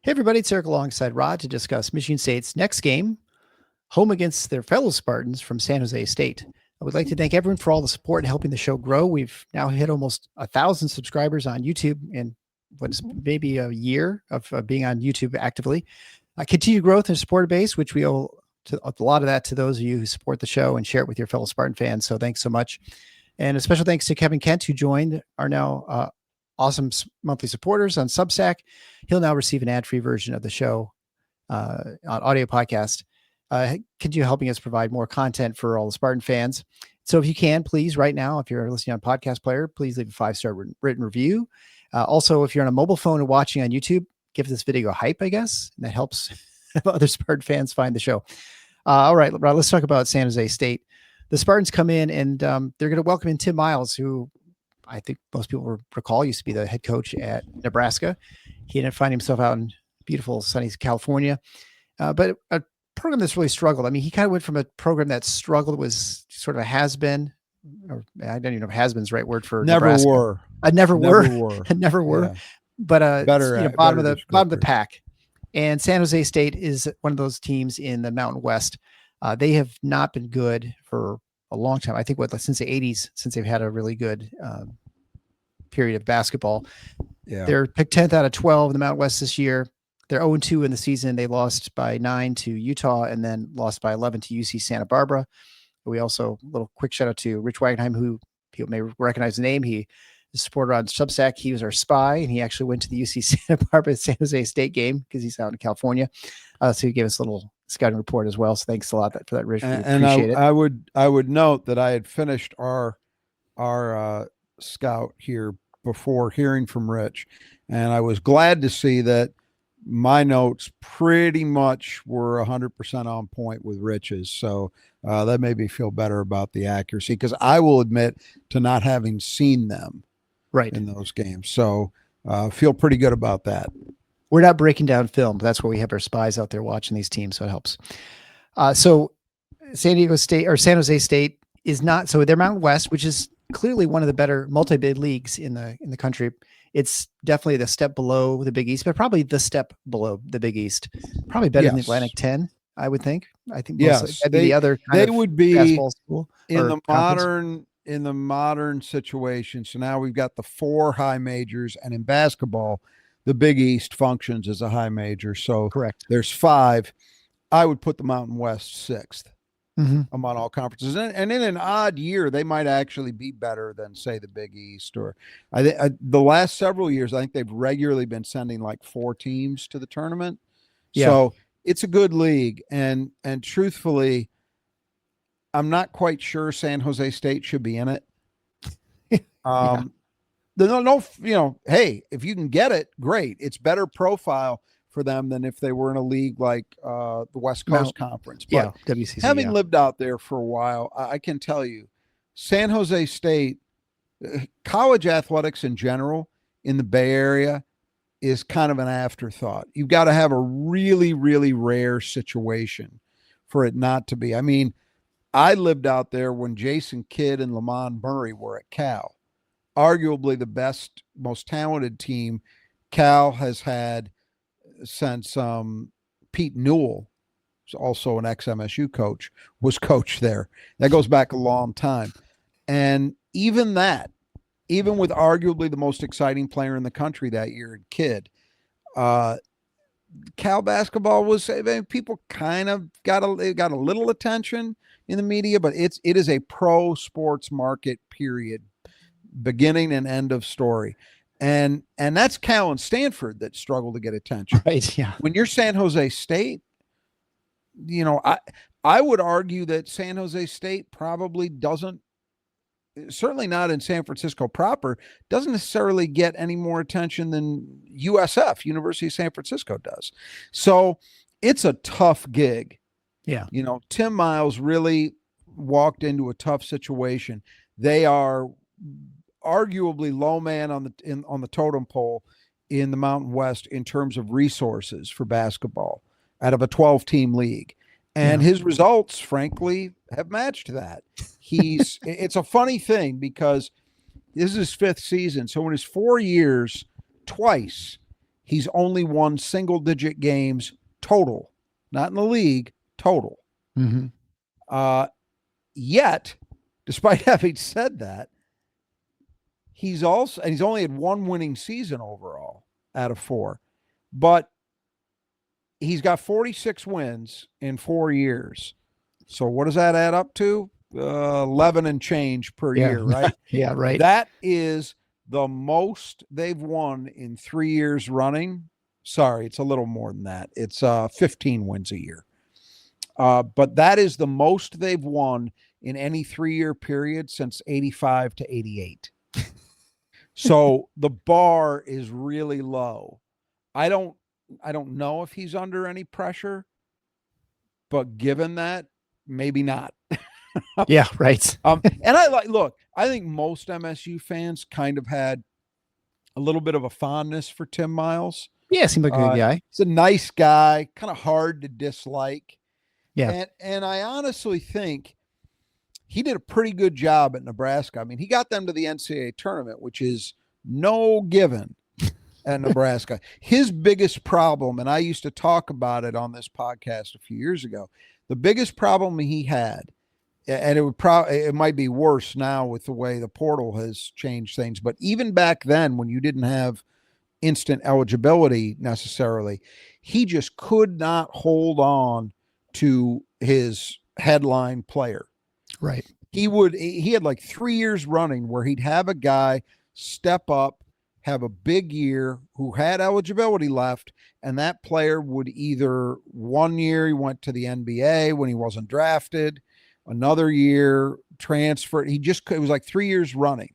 Hey, everybody, it's Eric alongside Rod to discuss Michigan State's next game, home against their fellow Spartans from San Jose State. I would like to thank everyone for all the support and helping the show grow. We've now hit almost 1,000 subscribers on YouTube in what's maybe a year of being on YouTube actively. Continued growth and supporter base, which we owe a lot of that to those of you who support the show and share it with your fellow Spartan fans. So thanks so much. And a special thanks to Kevin Kent, who joined our now awesome monthly supporters on Substack. He'll now receive an ad-free version of the show on audio podcast. Continue helping us provide more content for all the Spartan fans. So if you can, please, right now, if you're listening on podcast player, please leave a 5-star written review. Also, if you're on a mobile phone and watching on YouTube, give this video a hype, I guess. And that helps other Spartan fans find the show. All right, Rod, let's talk about San Jose State. The Spartans come in and they're going to welcome in Tim Miles, who I think most people recall used to be the head coach at Nebraska. He ended up finding himself out in beautiful, sunny California. But a program that's really struggled. I mean, he kind of went from a program that struggled, was sort of a has-been, or I don't even know if has-been's the right word for never Nebraska. were. Never were. Yeah. But bottom of the pack. And San Jose State is one of those teams in the Mountain West. They have not been good for a long time. I think since the 80s, since they've had a really good period of basketball. Yeah. They're picked 10th out of 12 in the Mountain West this year. They're 0-2 in the season. They lost by 9 to Utah and then lost by 11 to UC Santa Barbara. We also, a little quick shout out to Rich Wagenheim, who people may recognize the name. He is a supporter on Substack. He was our spy, and he actually went to the UC Santa Barbara San Jose State game because he's out in California. So he gave us a little scouting report as well. So thanks a lot for that, Rich. And I would note that I had finished our scout here before hearing from Rich, and I was glad to see that my notes pretty much were 100% on point with Rich's. So that made me feel better about the accuracy, because I will admit to not having seen them right in those games. So feel pretty good about that. We're not breaking down film. That's where we have our spies out there watching these teams. So it helps. So San Jose State is not, so they're Mountain West, which is clearly one of the better multi-bid leagues in the country. It's definitely the step below the Big East, but probably the step below the Big East. Probably better than the Atlantic 10, I would think. I think the other they would be school in the modern situation. So now we've got the 4 high majors, and in basketball, the Big East functions as a high major. So correct. There's 5. I would put the Mountain West 6th. Mm-hmm. Among all conferences, and in an odd year, they might actually be better than, say, the Big East. Or the last several years, I think they've regularly been sending like 4 teams to the tournament. Yeah. So it's a good league, and truthfully, I'm not quite sure San Jose State should be in it. Hey, if you can get it, great. It's better profile for them than if they were in a league like the West Coast Conference. But WCC, having lived out there for a while, I can tell you, San Jose State, college athletics in general in the Bay Area is kind of an afterthought. You've got to have a really, really rare situation for it not to be. I mean, I lived out there when Jason Kidd and Lamont Murray were at Cal. Arguably the best, most talented team Cal has had since Pete Newell, who's also an ex-MSU coach, was coach there. That goes back a long time. And even with arguably the most exciting player in the country that year, Kidd, Cal basketball was, people kind of got a little attention in the media, but it is a pro sports market, period, beginning and end of story. And that's Cal and Stanford that struggle to get attention. Right. Yeah. When you're San Jose State, I would argue that San Jose State probably doesn't, certainly not in San Francisco proper, doesn't necessarily get any more attention than USF, University of San Francisco, does. So it's a tough gig. Yeah. Tim Miles really walked into a tough situation. They are arguably low man on the totem pole in the Mountain West in terms of resources for basketball out of a 12-team league. And his results, frankly, have matched that. It's a funny thing because this is his 5th season. So in his 4 years, twice He's only won single-digit games total, not in the league, total. Mm-hmm. Yet, despite having said that, he's only had one winning season overall out of 4, but he's got 46 wins in 4 years. So what does that add up to? 11 and change per year, right? Yeah, right. That is the most they've won in 3 years running. Sorry, it's a little more than that. It's 15 wins a year. But that is the most they've won in any 3-year period since 85 to 88. So the bar is really low. I don't know if he's under any pressure, but given that, maybe not. Yeah, right. And I think most MSU fans kind of had a little bit of a fondness for Tim Miles. Yeah, seemed like a good guy. He's a nice guy, kind of hard to dislike. Yeah. And I honestly think he did a pretty good job at Nebraska. I mean, he got them to the NCAA tournament, which is no given at Nebraska. His biggest problem, and I used to talk about it on this podcast a few years ago, the biggest problem he had, and it might be worse now with the way the portal has changed things, but even back then when you didn't have instant eligibility necessarily, he just could not hold on to his headline player. Right. He had like 3 years running where he'd have a guy step up, have a big year, who had eligibility left, and that player would either 1 year he went to the NBA when he wasn't drafted, another year transferred. It was like 3 years running.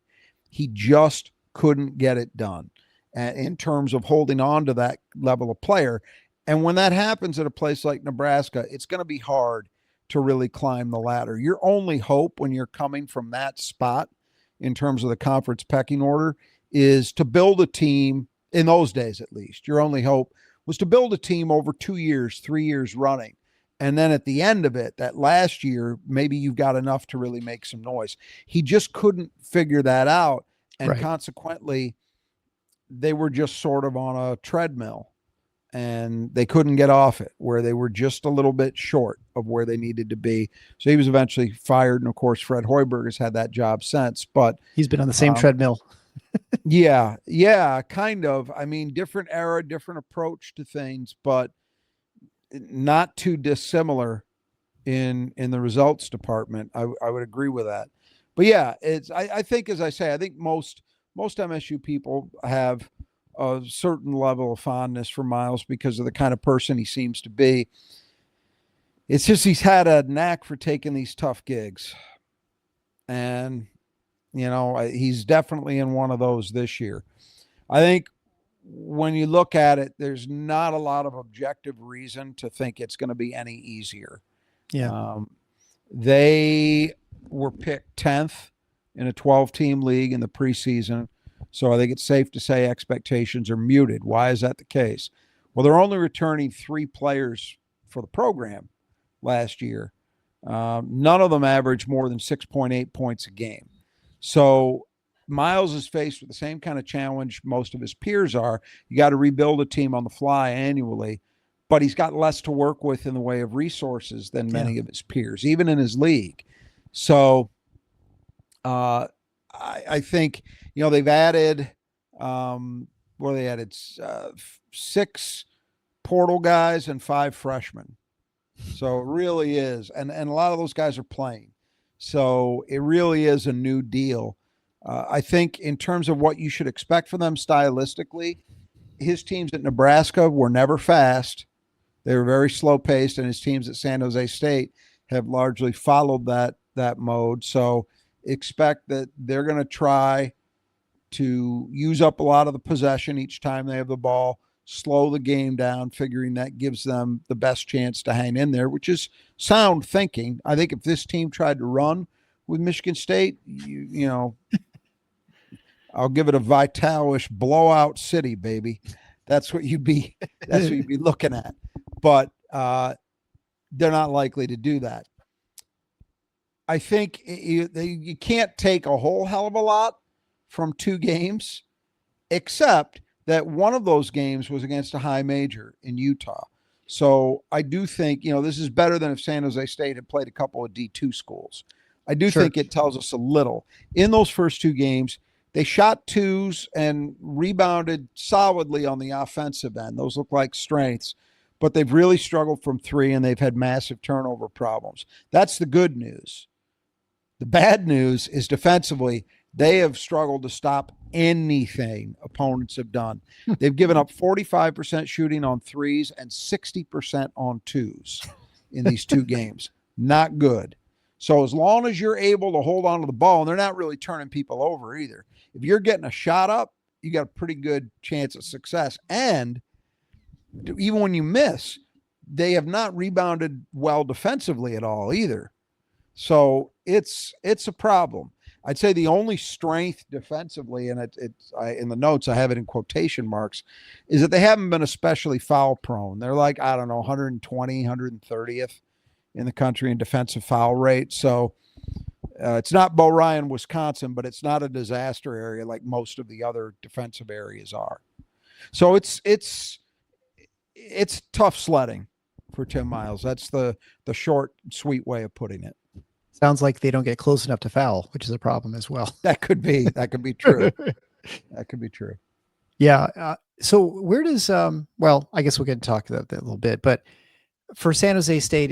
He just couldn't get it done in terms of holding on to that level of player. And when that happens at a place like Nebraska, it's going to be hard to really climb the ladder. Your only hope when you're coming from that spot in terms of the conference pecking order is to build a team, in those days at least. Your only hope was to build a team over 2 years, 3 years running. And then at the end of it, that last year, maybe you've got enough to really make some noise. He just couldn't figure that out. And consequently, they were just sort of on a treadmill and they couldn't get off it, where they were just a little bit short of where they needed to be. So he was eventually fired. And of course, Fred Hoiberg has had that job since, but he's been on the same treadmill. Yeah, kind of. I mean, different era, different approach to things, but not too dissimilar in the results department. I would agree with that. But yeah, I think, as I say, I think most MSU people have a certain level of fondness for Miles because of the kind of person he seems to be. It's just he's had a knack for taking these tough gigs. And, he's definitely in one of those this year. I think when you look at it, there's not a lot of objective reason to think it's going to be any easier. Yeah. They were picked 10th in a 12-team league in the preseason. So I think it's safe to say expectations are muted. Why is that the case? Well, they're only returning 3 players for the program last year. None of them averaged more than 6.8 points a game. So Miles is faced with the same kind of challenge most of his peers are. You got to rebuild a team on the fly annually, but he's got less to work with in the way of resources than many of his peers, even in his league. So I think, they've added, 6 portal guys and 5 freshmen. So it really is. And a lot of those guys are playing. So it really is a new deal. I think in terms of what you should expect from them stylistically, his teams at Nebraska were never fast. They were very slow paced, and his teams at San Jose State have largely followed that mode. So expect that they're going to try to use up a lot of the possession each time they have the ball, slow the game down, figuring that gives them the best chance to hang in there, which is sound thinking. I think if this team tried to run with Michigan State, I'll give it a Vitalish blowout city, baby. That's what you'd be looking at. But they're not likely to do that. I think you can't take a whole hell of a lot from 2 games, except that one of those games was against a high major in Utah. So I do think, this is better than if San Jose State had played a couple of D2 schools. I do Sure. think it tells us a little. In those first two games, they shot twos and rebounded solidly on the offensive end. Those look like strengths, but they've really struggled from three, and they've had massive turnover problems. That's the good news. The bad news is defensively, they have struggled to stop anything opponents have done. They've given up 45% shooting on threes and 60% on twos in these two games. Not good. So as long as you're able to hold on to the ball, and they're not really turning people over either, if you're getting a shot up, you got a pretty good chance of success. And even when you miss, they have not rebounded well defensively at all either. So it's a problem. I'd say the only strength defensively, and in the notes I have it in quotation marks, is that they haven't been especially foul prone. They're like, I don't know, 120, 130th in the country in defensive foul rate. So it's not Bo Ryan, Wisconsin, but it's not a disaster area like most of the other defensive areas are. So it's tough sledding for Tim Miles. That's the short, sweet way of putting it. Sounds like they don't get close enough to foul, which is a problem as well. That could be true. That could be true. Yeah. So where does, well, I guess we'll get to talk about that a little bit, but for San Jose State,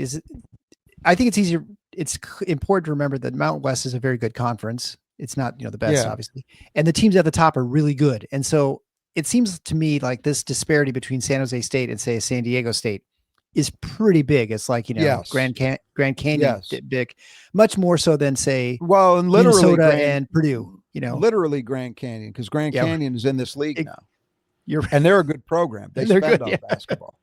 I think it's easier. It's important to remember that Mountain West is a very good conference. It's not, the best, obviously. And the teams at the top are really good. And so it seems to me like this disparity between San Jose State and, say, San Diego State is pretty big. It's like, yes. Grand Canyon big, much more so than, say, and literally Minnesota and Purdue, literally Grand Canyon, because Grand Canyon is in this league now. And they're a good program. They're spend on basketball.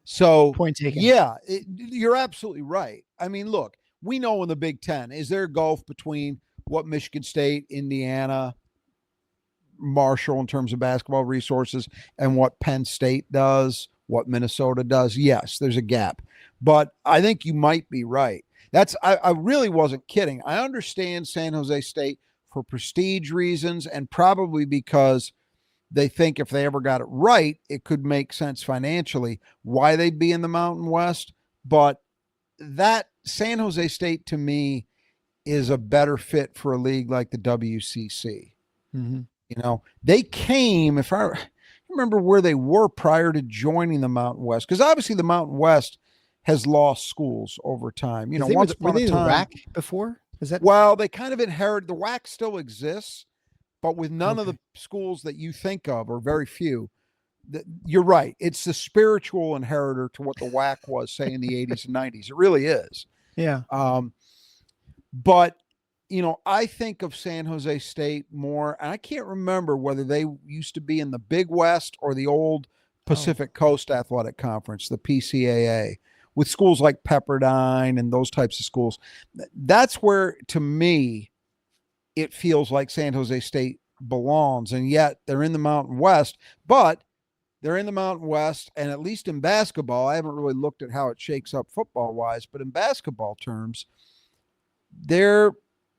So point taken. Yeah, you're absolutely right. I mean, look, we know in the Big Ten, is there a gulf between what Michigan State, Indiana, Marshall in terms of basketball resources and what Penn State does, what Minnesota does? Yes, there's a gap. But I think you might be right. I really wasn't kidding. I understand San Jose State for prestige reasons and probably because they think if they ever got it right, it could make sense financially why they'd be in the Mountain West. But that San Jose State to me is a better fit for a league like the WCC. Mm-hmm. They came, if I remember where they were prior to joining the Mountain West, because obviously the Mountain West has lost schools over time. Once upon a time, the WAC before? Well, they kind of inherited, the WAC still exists, but with none of the schools that you think of, or very few. You're right. It's the spiritual inheritor to what the WAC was, say, in the 80s and 90s. It really is. Yeah. But, I think of San Jose State more, and I can't remember whether they used to be in the Big West or the old Pacific Coast Athletic Conference, the PCAA, with schools like Pepperdine and those types of schools. That's where, to me, it feels like San Jose State belongs, and yet they're in the Mountain West. But they're in the Mountain West, and at least in basketball, I haven't really looked at how it shakes up football-wise, but in basketball terms, they're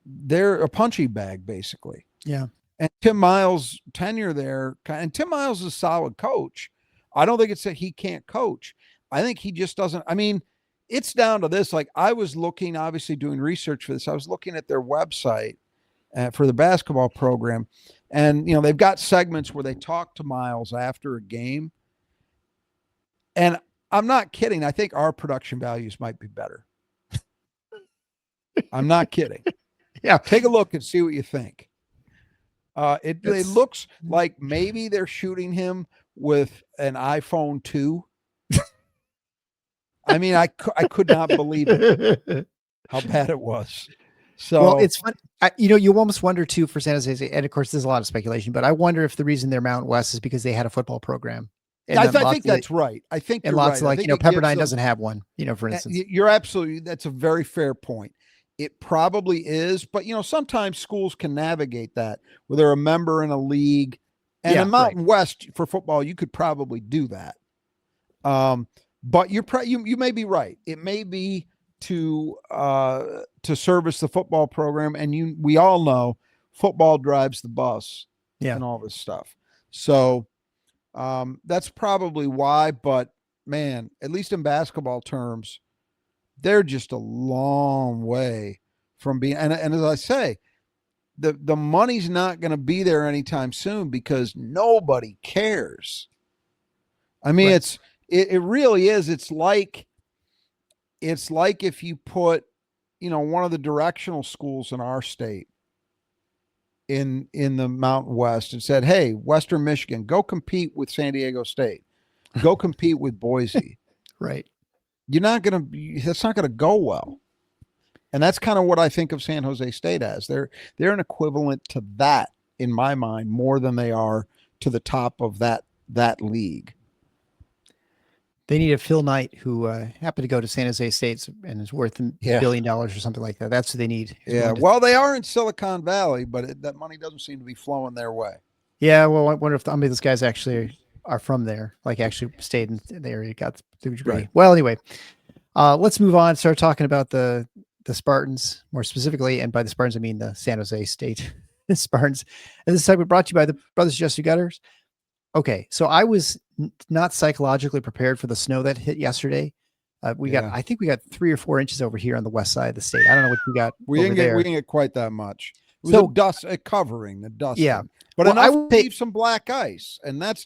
a punching bag, basically. Yeah. And Tim Miles' tenure there, and Tim Miles is a solid coach. I don't think it's that he can't coach. I think he just doesn't. I mean, it's down to this. Like, I was looking, obviously doing research for this, I was looking at their website for the basketball program. And, they've got segments where they talk to Miles after a game. And I'm not kidding. I think our production values might be better. I'm not kidding. Yeah. Take a look and see what you think. It looks like maybe they're shooting him with an iPhone 2. I mean, I could not believe it, how bad it was. So, well, it's fun. You almost wonder too for San Jose State, and of course, there's a lot of speculation, but I wonder if the reason they're Mountain West is because they had a football program. And I think that's right. I think and lots right. Of Pepperdine doesn't have one. For instance, you're absolutely. That's a very fair point. It probably is, but sometimes schools can navigate that where they're a member in a league, and in Mountain West for football, you could probably do that. But you may be right. It may be to service the football program, and we all know football drives the bus, and all this stuff. So That's probably why, but man, at least in basketball terms, they're just a long way from being, and as I say, the money's not going to be there anytime soon because nobody cares. I mean, Right. it really is. It's like if you put, one of the directional schools in our state in the Mountain West and said, "Hey, Western Michigan, go compete with San Diego State. Go compete with Boise." Right. That's not gonna go well. And that's kind of what I think of San Jose State as. They're an equivalent to that in my mind more than they are to the top of that league. They need a Phil Knight who happened to go to San Jose State and is worth $1 Yeah. billion or something like that. That's what they need. Yeah. Well, they are in Silicon Valley, but that money doesn't seem to be flowing their way. Yeah. Well, I wonder if those guys actually are from there, like actually stayed in the area, got the degree. Right. Well, anyway, let's move on. Start talking about the Spartans more specifically, and by the Spartans I mean the San Jose State Spartans. And this segment brought to you by the Brothers Jesse Gutters. Okay, so I was not psychologically prepared for the snow that hit yesterday. I think we got 3 or 4 inches over here on the west side of the state. I don't know what you got We over didn't there. get quite that much. It was So- a covering, the dust. Yeah. But Well, I enough would to say- leave some black ice. And that's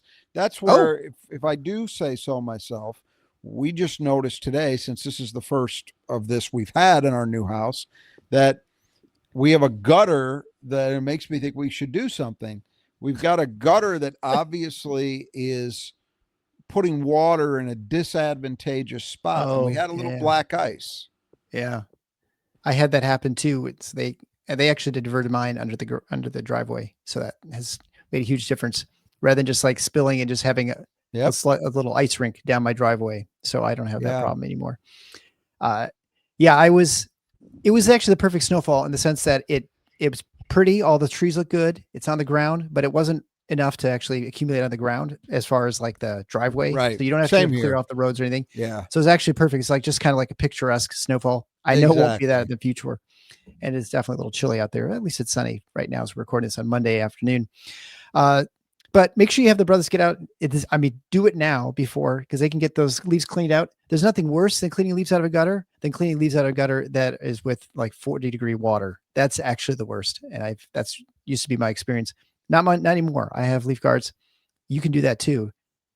where, if I do say so myself, we just noticed today, since this is the first of this we've had in our new house, that we have a gutter that it makes me think we should do something. We've got a gutter that obviously is putting water in a disadvantageous spot. And we had a little black ice. Yeah, I had that happen too. They actually diverted mine under the driveway, so that has made a huge difference. Rather than just like spilling and just having a little ice rink down my driveway, so I don't have that problem anymore. It was actually the perfect snowfall in the sense that it was pretty. All the trees look good. It's on the ground, but it wasn't enough to actually accumulate on the ground as far as like the driveway. Right. So you don't have Same to clear here. off the roads or anything. Yeah. So it's actually perfect. It's like just kind of like a picturesque snowfall. I know it won't be that in the future. And it's definitely a little chilly out there. At least it's sunny right now as we're recording this on Monday afternoon. But make sure you have the brothers get out. Do it now because they can get those leaves cleaned out. There's nothing worse than cleaning leaves out of a gutter than cleaning leaves out of a gutter that is with like 40-degree water. That's actually the worst. And that's used to be my experience. Not anymore. I have leaf guards. You can do that too.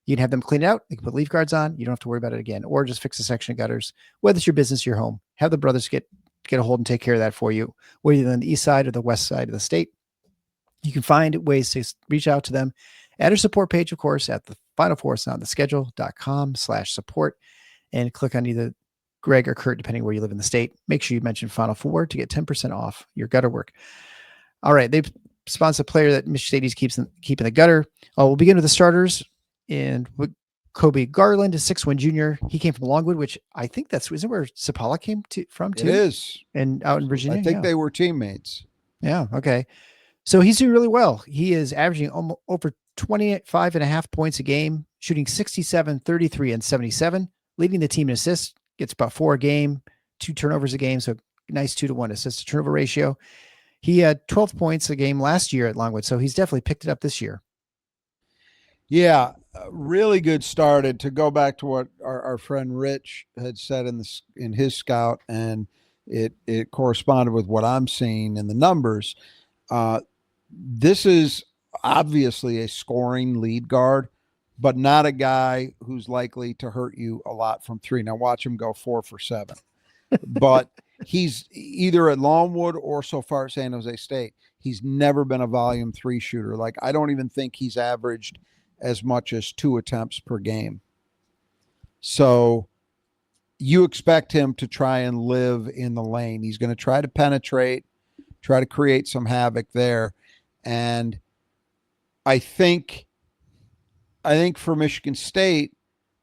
You can have them clean it out. You can put leaf guards on. You don't have to worry about it again, or just fix a section of gutters, whether it's your business, your home. Have the brothers get a hold and take care of that for you, whether you're on the east side or the west side of the state. You can find ways to reach out to them at our support page, of course, at the Final Four on the schedule.com/support, and click on either Greg or Kurt, depending where you live in the state. Make sure you mention Final Four to get 10% off your gutter work. All right. They've sponsored a player that Michigan State keeps in the gutter. We'll begin with the starters, and Kobe Garland, a 6'1" junior. He came from Longwood, which I think isn't where Sapala came from too? It is. And out in Virginia. I think they were teammates. Yeah. Okay. So he's doing really well. He is averaging over 25.5 points a game, shooting 67, 33, and 77, leading the team in assists, gets about 4 a game, 2 turnovers a game. So nice 2-to-1 assist to turnover ratio. He had 12 points a game last year at Longwood. So he's definitely picked it up this year. Yeah, really good started. To go back to what our friend Rich had said in his scout, and it corresponded with what I'm seeing in the numbers. This is obviously a scoring lead guard, but not a guy who's likely to hurt you a lot from 3. Now watch him go 4 for 7. But he's either at Longwood or so far at San Jose State, he's never been a volume 3 shooter. Like, I don't even think he's averaged as much as 2 attempts per game. So you expect him to try and live in the lane. He's going to try to penetrate, try to create some havoc there. And I think for Michigan State,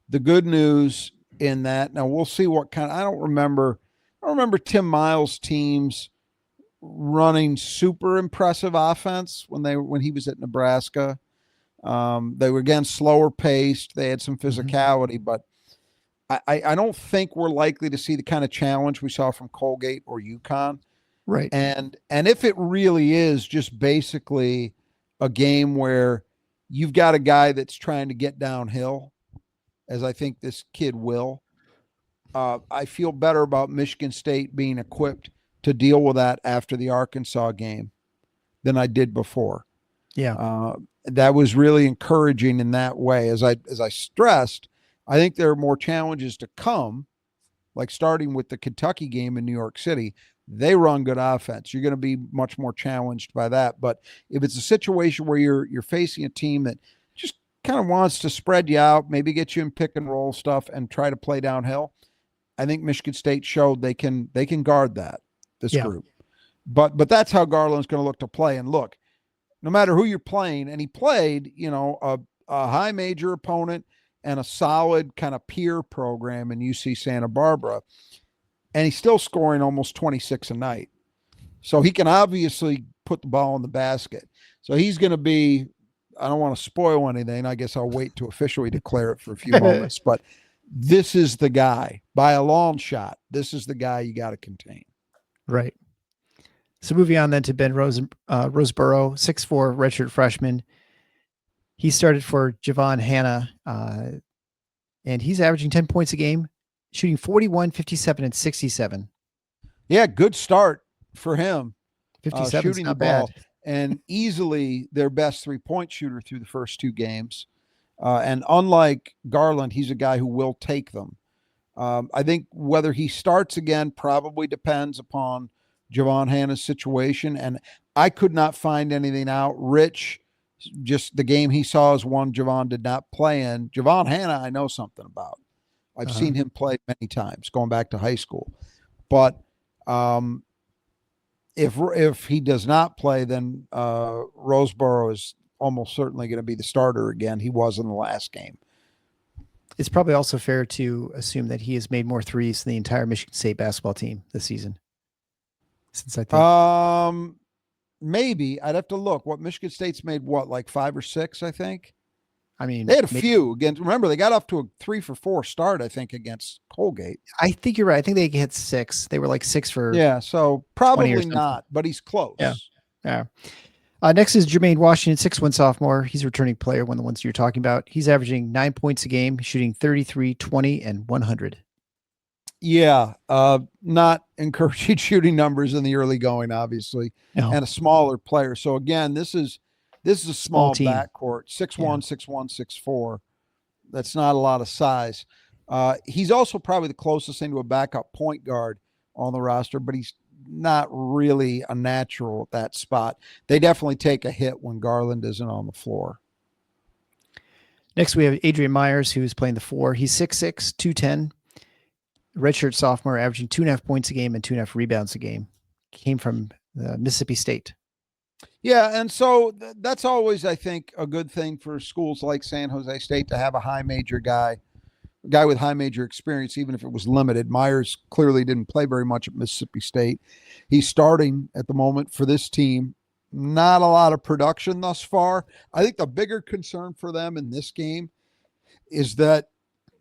the good news in that, now we'll see what kind. I don't remember Tim Miles' teams running super impressive offense when he was at Nebraska. They were, again, slower paced. They had some physicality, but I don't think we're likely to see the kind of challenge we saw from Colgate or UConn. Right. And if it really is just basically a game where you've got a guy that's trying to get downhill, as I think this kid will. I feel better about Michigan State being equipped to deal with that after the Arkansas game than I did before. Yeah. That was really encouraging in that way. As I stressed, I think there are more challenges to come, like starting with the Kentucky game in New York City. They run good offense. You're going to be much more challenged by that. But if it's a situation where you're facing a team that just kind of wants to spread you out, maybe get you in pick and roll stuff and try to play downhill, I think Michigan State showed they can guard this group. But that's how Garland's going to look to play. And look, no matter who you're playing, and he played, a high major opponent and a solid kind of peer program in UC Santa Barbara, and he's still scoring almost 26 a night. So he can obviously put the ball in the basket. So he's going to be, I don't want to spoil anything. I guess I'll wait to officially declare it for a few moments, but this is the guy by a long shot. This is the guy you got to contain. Right. So moving on then to Ben Roseborough, 6'4", redshirt freshman. He started for Javon Hanna, and he's averaging 10 points a game, shooting 41, 57, and 67. Yeah, good start for him. 57 shooting not the ball, bad. and easily their best three-point shooter through the first two games. And unlike Garland, he's a guy who will take them. I think whether he starts again probably depends upon Javon Hanna's situation. And I could not find anything out. Rich, just the game he saw is one Javon did not play in. Javon Hanna, I know something about. I've seen him play many times going back to high school. But if he does not play, then Roseborough is almost certainly going to be the starter again. He was in the last game. It's probably also fair to assume that he has made more threes than the entire Michigan State basketball team this season. Since I think maybe I'd have to look. What Michigan State's made, like 5 or 6, I think. I mean, they had a few against. Remember, they got off to a 3-for-4 start, I think, against Colgate. I think you're right. I think they hit 6. They were like 6 for. Yeah, so probably not, but he's close. Yeah. Next is Jermaine Washington, 6'1" sophomore. He's a returning player, one of the ones you're talking about. He's averaging 9 points a game, shooting 33, 20, and 100. Yeah, not encouraging shooting numbers in the early going, obviously, and a smaller player. So again, this is a small backcourt, 6'1", 6'1", 6'4". That's not a lot of size. He's also probably the closest thing to a backup point guard on the roster, but he's not really a natural at that spot. They definitely take a hit when Garland isn't on the floor. Next, we have Adrian Myers, who's playing the 4. He's 6'6", 210. Redshirt sophomore, averaging 2.5 points a game and 2.5 rebounds a game. Came from Mississippi State. Yeah, and so that's always, I think, a good thing for schools like San Jose State to have a high major guy with high major experience, even if it was limited. Myers clearly didn't play very much at Mississippi State. He's starting at the moment for this team. Not a lot of production thus far. I think the bigger concern for them in this game is that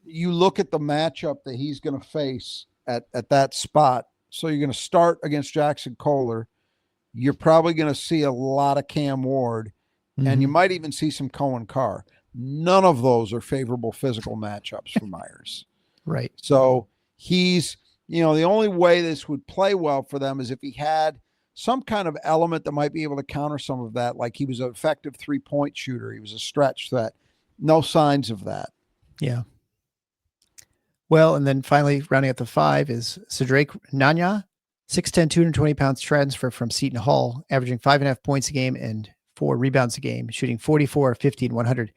you look at the matchup that he's going to face at that spot. So you're going to start against Jackson Kohler. You're probably going to see a lot of Cam Ward, and you might even see some Cohen Carr. None of those are favorable physical matchups for Myers. Right. So he's, the only way this would play well for them is if he had some kind of element that might be able to counter some of that, like he was an effective 3-point shooter. He was a stretch threat. No signs of that. Yeah. Well, and then finally rounding out the 5 is Cedric Nanya, 6'10", 220 pounds transfer from Seton Hall, averaging 5.5 points a game and 4 rebounds a game, shooting 44, 50, and 100.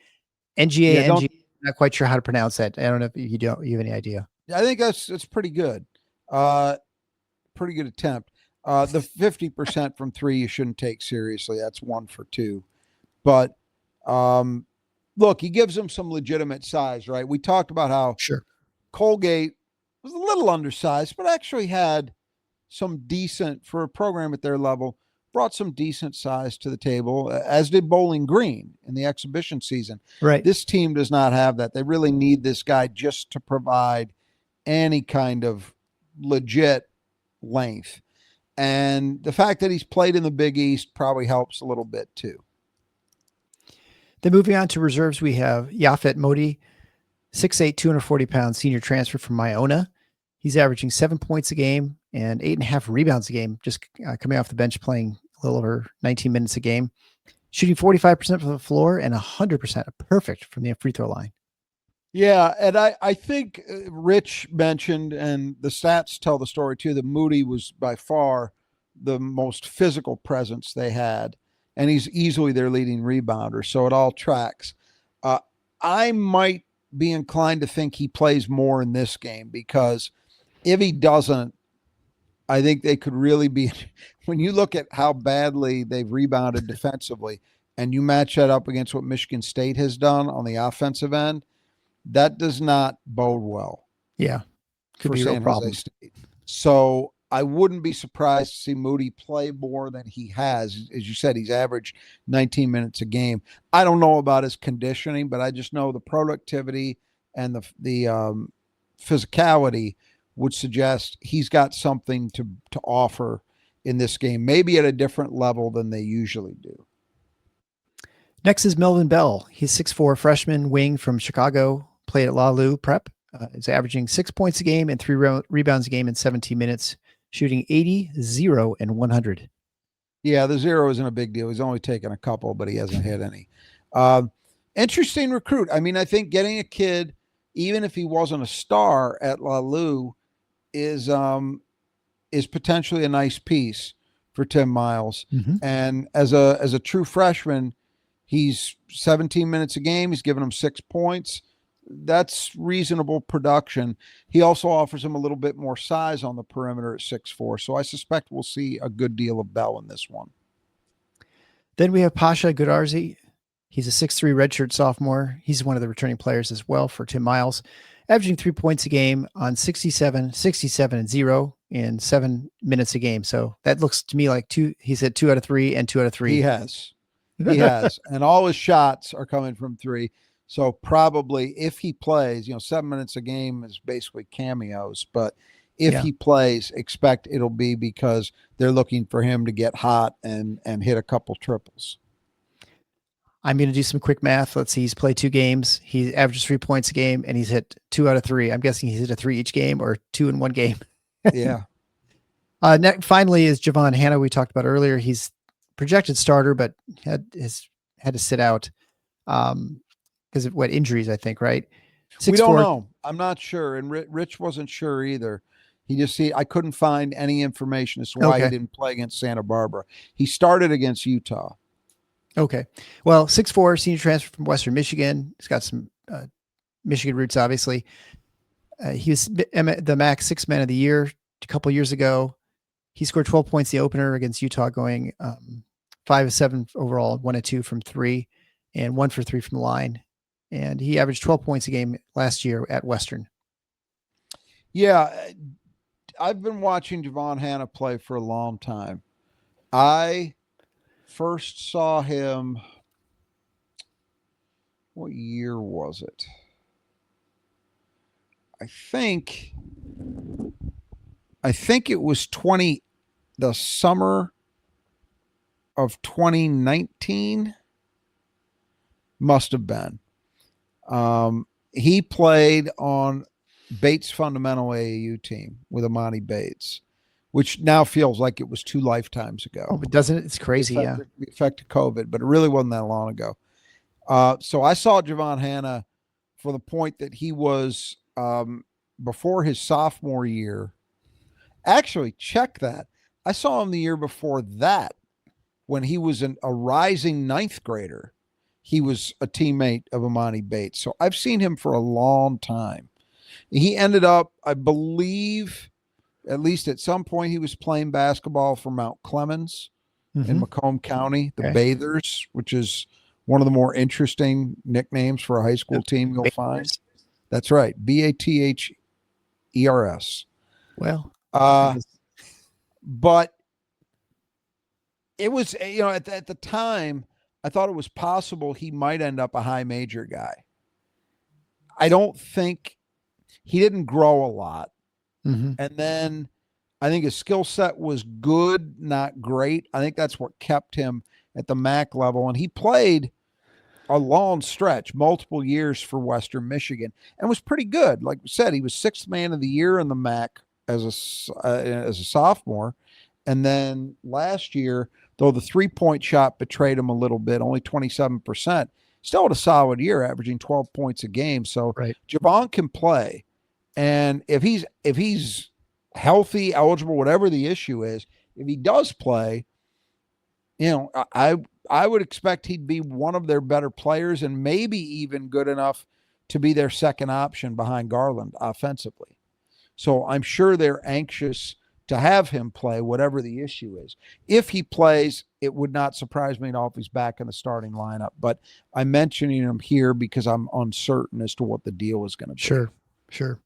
NGA, not quite sure how to pronounce that. I don't know if you have any idea. I think it's pretty good. Pretty good attempt. The 50% from 3 you shouldn't take seriously. That's 1 for 2. But look, he gives him some legitimate size, right? We talked about how Colgate was a little undersized, but actually had some decent, for a program at their level, brought some decent size to the table, as did Bowling Green in the exhibition season. Right. This team does not have that. They really need this guy just to provide any kind of legit length. And the fact that he's played in the Big East probably helps a little bit too. Then moving on to reserves, we have Yafet Modi, 6'8", 240 pounds, senior transfer from Iona. He's averaging 7 points a game and 8.5 rebounds a game, just coming off the bench playing a little over 19 minutes a game, shooting 45% from the floor and 100% perfect from the free throw line. Yeah, and I think Rich mentioned, and the stats tell the story too, that Moody was by far the most physical presence they had, and he's easily their leading rebounder, so it all tracks. I might be inclined to think he plays more in this game, because if he doesn't, I think they could really be, when you look at how badly they've rebounded defensively, and you match that up against what Michigan State has done on the offensive end, that does not bode well. Yeah. For San Jose State. So I wouldn't be surprised to see Moody play more than he has. As you said, he's averaged 19 minutes a game. I don't know about his conditioning, but I just know the productivity and the physicality would suggest he's got something to offer in this game, maybe at a different level than they usually do. Next is Melvin Bell. He's 6'4", freshman wing from Chicago, played at LaLu Prep. Is averaging 6 points a game and 3 rebounds a game in 17 minutes, shooting 80, 0, and 100. Yeah, the 0 isn't a big deal. He's only taken a couple, but he hasn't hit any. Interesting recruit. I mean, I think getting a kid, even if he wasn't a star at LaLu, is potentially a nice piece for Tim Miles. Mm-hmm. And as a true freshman, he's 17 minutes a game. He's given him 6 points. That's reasonable production. He also offers him a little bit more size on the perimeter at 6'4". So I suspect we'll see a good deal of Bell in this one. Then we have Pasha Gudarzi. He's a 6'3" redshirt sophomore. He's one of the returning players as well for Tim Miles, averaging 3 points a game on 67, 67, and 0 in 7 minutes a game. So that looks to me like he's hit 2 out of 3 and 2 out of 3. He has. And all his shots are coming from 3. So probably if he plays, 7 minutes a game is basically cameos, but if he plays, expect it'll be because they're looking for him to get hot and hit a couple triples. I'm going to do some quick math. Let's see. He's played 2 games. He averages 3 points a game and he's hit 2 out of 3. I'm guessing he's hit a 3 each game or 2 in 1 game. Yeah. Finally is Javon Hanna. We talked about earlier. He's projected starter, but had to sit out. Because of injuries, I think, right? 6'4". We don't know. I'm not sure. And Rich wasn't sure either. I couldn't find any information as to why he didn't play against Santa Barbara. He started against Utah. Okay. Well, 6'4", senior transfer from Western Michigan. He's got some Michigan roots, obviously. He was the MAC 6th Man of the Year a couple years ago. He scored 12 points the opener against Utah, going 5 of 7 overall, 1 of 2 from 3, and 1 for 3 from the line. And he averaged 12 points a game last year at Western. Yeah, I've been watching Javon Hanna play for a long time. I first saw him, what year was it? I think it was the summer of 2019. Must have been. He played on Bates' fundamental AAU team with Amani Bates, which now feels like it was 2 lifetimes ago. Oh, but doesn't it? It's crazy. The effect of COVID, but it really wasn't that long ago. So I saw Javon Hanna for the point that he was before his sophomore year. Actually, check that. I saw him the year before that when he was a rising 9th grader. He was a teammate of Amani Bates. So I've seen him for a long time. He ended up, I believe, at least at some point, he was playing basketball for Mount Clemens in Macomb County, the Bathers, which is one of the more interesting nicknames for a high school team you'll find. That's right. Bathers. Well, but it was, at the time, I thought it was possible he might end up a high major guy. I don't think he didn't grow a lot. Mm-hmm. And then I think his skill set was good, not great. I think that's what kept him at the MAC level. And he played a long stretch, multiple years for Western Michigan, and was pretty good. Like we said, he was 6th man of the year in the MAC as a sophomore, and then last year, though the 3-point shot betrayed him a little bit, only 27%, still had a solid year, averaging 12 points a game. So Right. Javon can play, and if he's healthy, eligible, whatever the issue is, if he does play, I would expect he'd be one of their better players and maybe even good enough to be their second option behind Garland offensively. So I'm sure they're anxious to have him play, whatever the issue is. If he plays, it would not surprise me at all if he's back in the starting lineup. But I'm mentioning him here because I'm uncertain as to what the deal is going to be. Sure.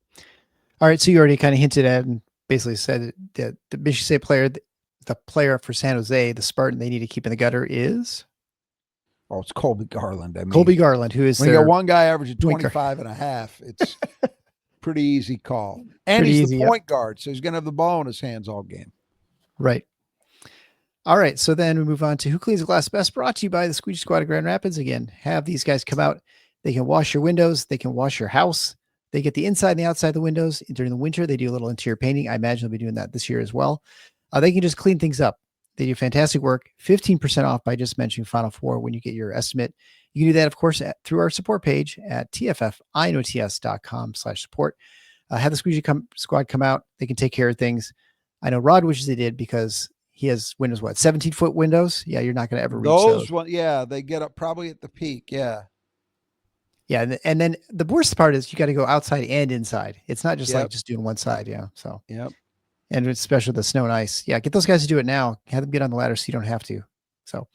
All right, so you already kind of hinted at and basically said that the Michigan State player, the player for San Jose, the Spartan they need to keep in the gutter is? Oh, it's Colby Garland. Colby Garland, who is when you got one guy averaging 25 and a half, it's pretty easy call. And he's the point guard, so he's going to have the ball in his hands all game. Right. All right, so then we move on to Who Cleans the Glass Best, brought to you by the Squeegee Squad of Grand Rapids. Again, have these guys come out. They can wash your windows. They can wash your house. They get the inside and the outside of the windows. During the winter, they do a little interior painting. I imagine they'll be doing that this year as well. They can just clean things up. They do fantastic work. 15% off by just mentioning Final Four when you get your estimate. You can do that, of course, through our support page at tffinots.com/support. Have the Squeegee Squad come out. They can take care of things. I know Rod wishes they did because he has windows, 17-foot windows? Yeah, you're not going to ever reach those. Yeah, they get up probably at the peak, yeah. Yeah, and then the worst part is you got to go outside and inside. It's not just like just doing one side, yeah. So and especially the snow and ice. Yeah, get those guys to do it now. Have them get on the ladder so you don't have to. So,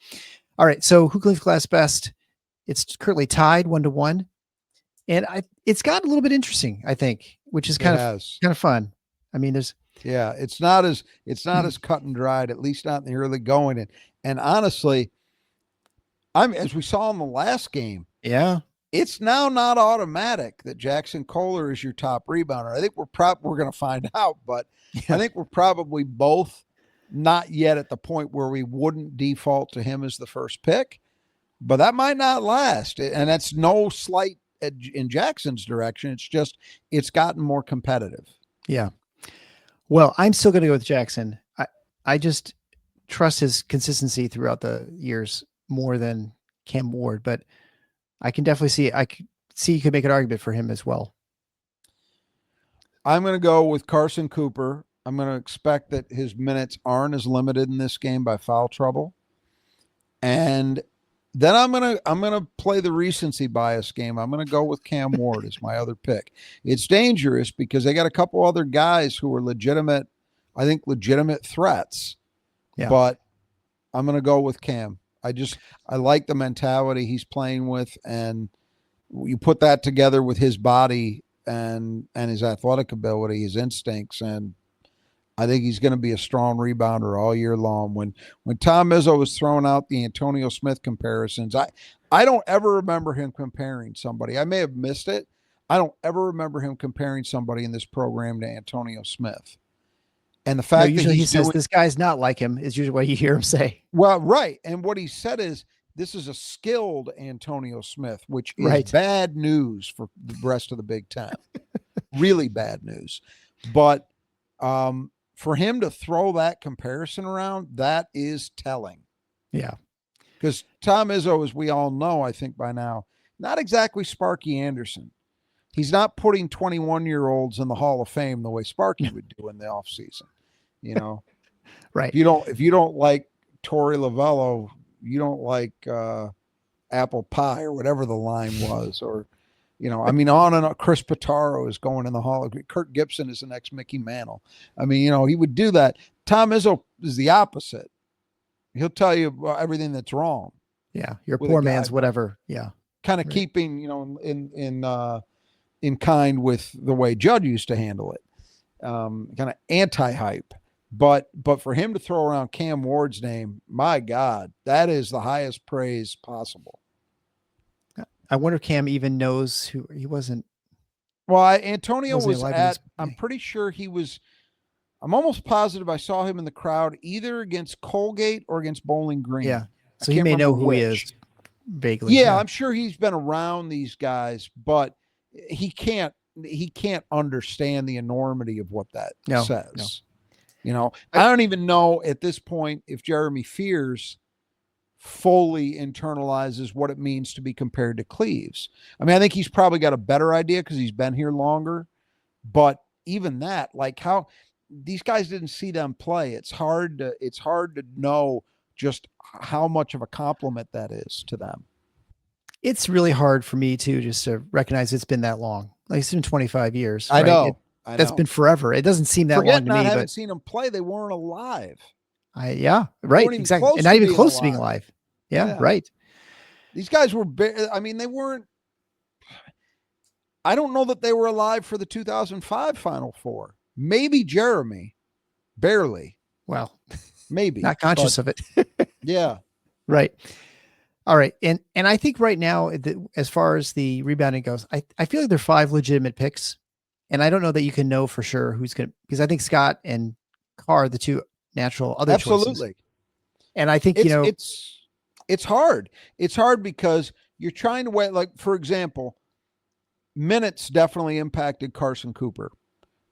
all right. So Who Cleans Glass Best? It's currently tied 1-1, and it's gotten a little bit interesting, I think, which is kind of fun. I mean, it's not as cut and dried, at least not in the early going. And honestly, as we saw in the last game, it's now not automatic that Jackson Kohler is your top rebounder. I think we're going to find out, but I think we're probably both not yet at the point where we wouldn't default to him as the first pick, but that might not last. And that's no slight in Jackson's direction. It's just, it's gotten more competitive. Yeah. Well, I'm still going to go with Jackson. I just trust his consistency throughout the years more than Cam Ward, but I can definitely see you could make an argument for him as well. I'm going to go with Carson Cooper. I'm going to expect that his minutes aren't as limited in this game by foul trouble. And then I'm going to play the recency bias game. I'm going to go with Cam Ward as my other pick. It's dangerous because they got a couple other guys who are legitimate threats. Yeah. But I'm going to go with Cam. I like the mentality he's playing with, and you put that together with his body and his athletic ability, his instincts, and I think he's going to be a strong rebounder all year long. When Tom Izzo was throwing out the Antonio Smith comparisons, I don't ever remember him comparing somebody. I may have missed it. I don't ever remember him comparing somebody in this program to Antonio Smith. And the fact that he says this guy's not like him is usually what you hear him say. Well, right. And what he said is this is a skilled Antonio Smith, which is bad news for the rest of the Big Ten. Really bad news. But for him to throw that comparison around, that is telling. Yeah. Because Tom Izzo, as we all know, I think by now, not exactly Sparky Anderson. He's not putting 21-year-olds in the Hall of Fame the way Sparky would do in the offseason. Right. If you don't like Torey Lavello, you don't like apple pie or whatever the line was, or on and on. Chris Pitaro is going in the Hall of Fame. Kirk Gibson is the next Mickey Mantle. he would do that. Tom Izzo is the opposite. He'll tell you everything that's wrong. Yeah, your poor man's whatever. Yeah, kind of keeping in kind with the way Judd used to handle it, kind of anti-hype. But for him to throw around Cam Ward's name, my God, that is the highest praise possible. I wonder if Cam even knows who he wasn't. Well, Antonio was I'm pretty sure he was. I'm almost positive I saw him in the crowd either against Colgate or against Bowling Green. Yeah, so he may know who he is. vaguely. Yeah, I'm sure he's been around these guys, but he can't understand the enormity of what that says. I don't even know at this point if Jeremy Fears fully internalizes what it means to be compared to Cleves. I mean, I think he's probably got a better idea because he's been here longer, but even that, like how these guys didn't see them play. It's hard to know just how much of a compliment that is to them. It's really hard for me too, just to recognize it's been that long. Like it's been 25 years. I right? know. That's been forever. It doesn't seem that long to me, having but seen them play, they weren't alive. Right. Exactly. And not even close to being alive. Yeah, right. These guys were, they weren't, I don't know that they were alive for the 2005 Final Four. Maybe Jeremy, barely. Well, maybe. Not conscious of it. Yeah. Right. All right. And I think right now, as far as the rebounding goes, I feel like there are 5 legitimate picks. And I don't know that you can know for sure who's going to, because I think Scott and Carr are the 2 natural other choices. Absolutely. And I think, it's hard. It's hard because you're trying to wait. Like, for example, minutes definitely impacted Carson Cooper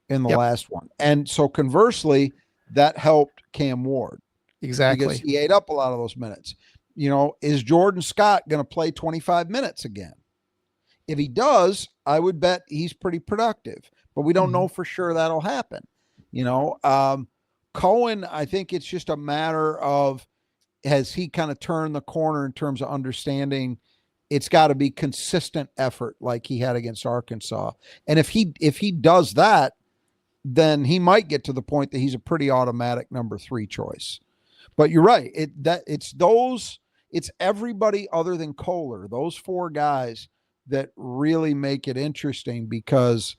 in the last one. And so conversely, that helped Cam Ward. Exactly. Because he ate up a lot of those minutes. Is Jordan Scott going to play 25 minutes again? If he does, I would bet he's pretty productive, but we don't know for sure that'll happen. Cohen, I think it's just a matter of, has he kind of turned the corner in terms of understanding it's got to be consistent effort like he had against Arkansas. And if he does that, then he might get to the point that he's a pretty automatic number 3 choice. But you're right. It's everybody other than Kohler, those 4 guys that really make it interesting, because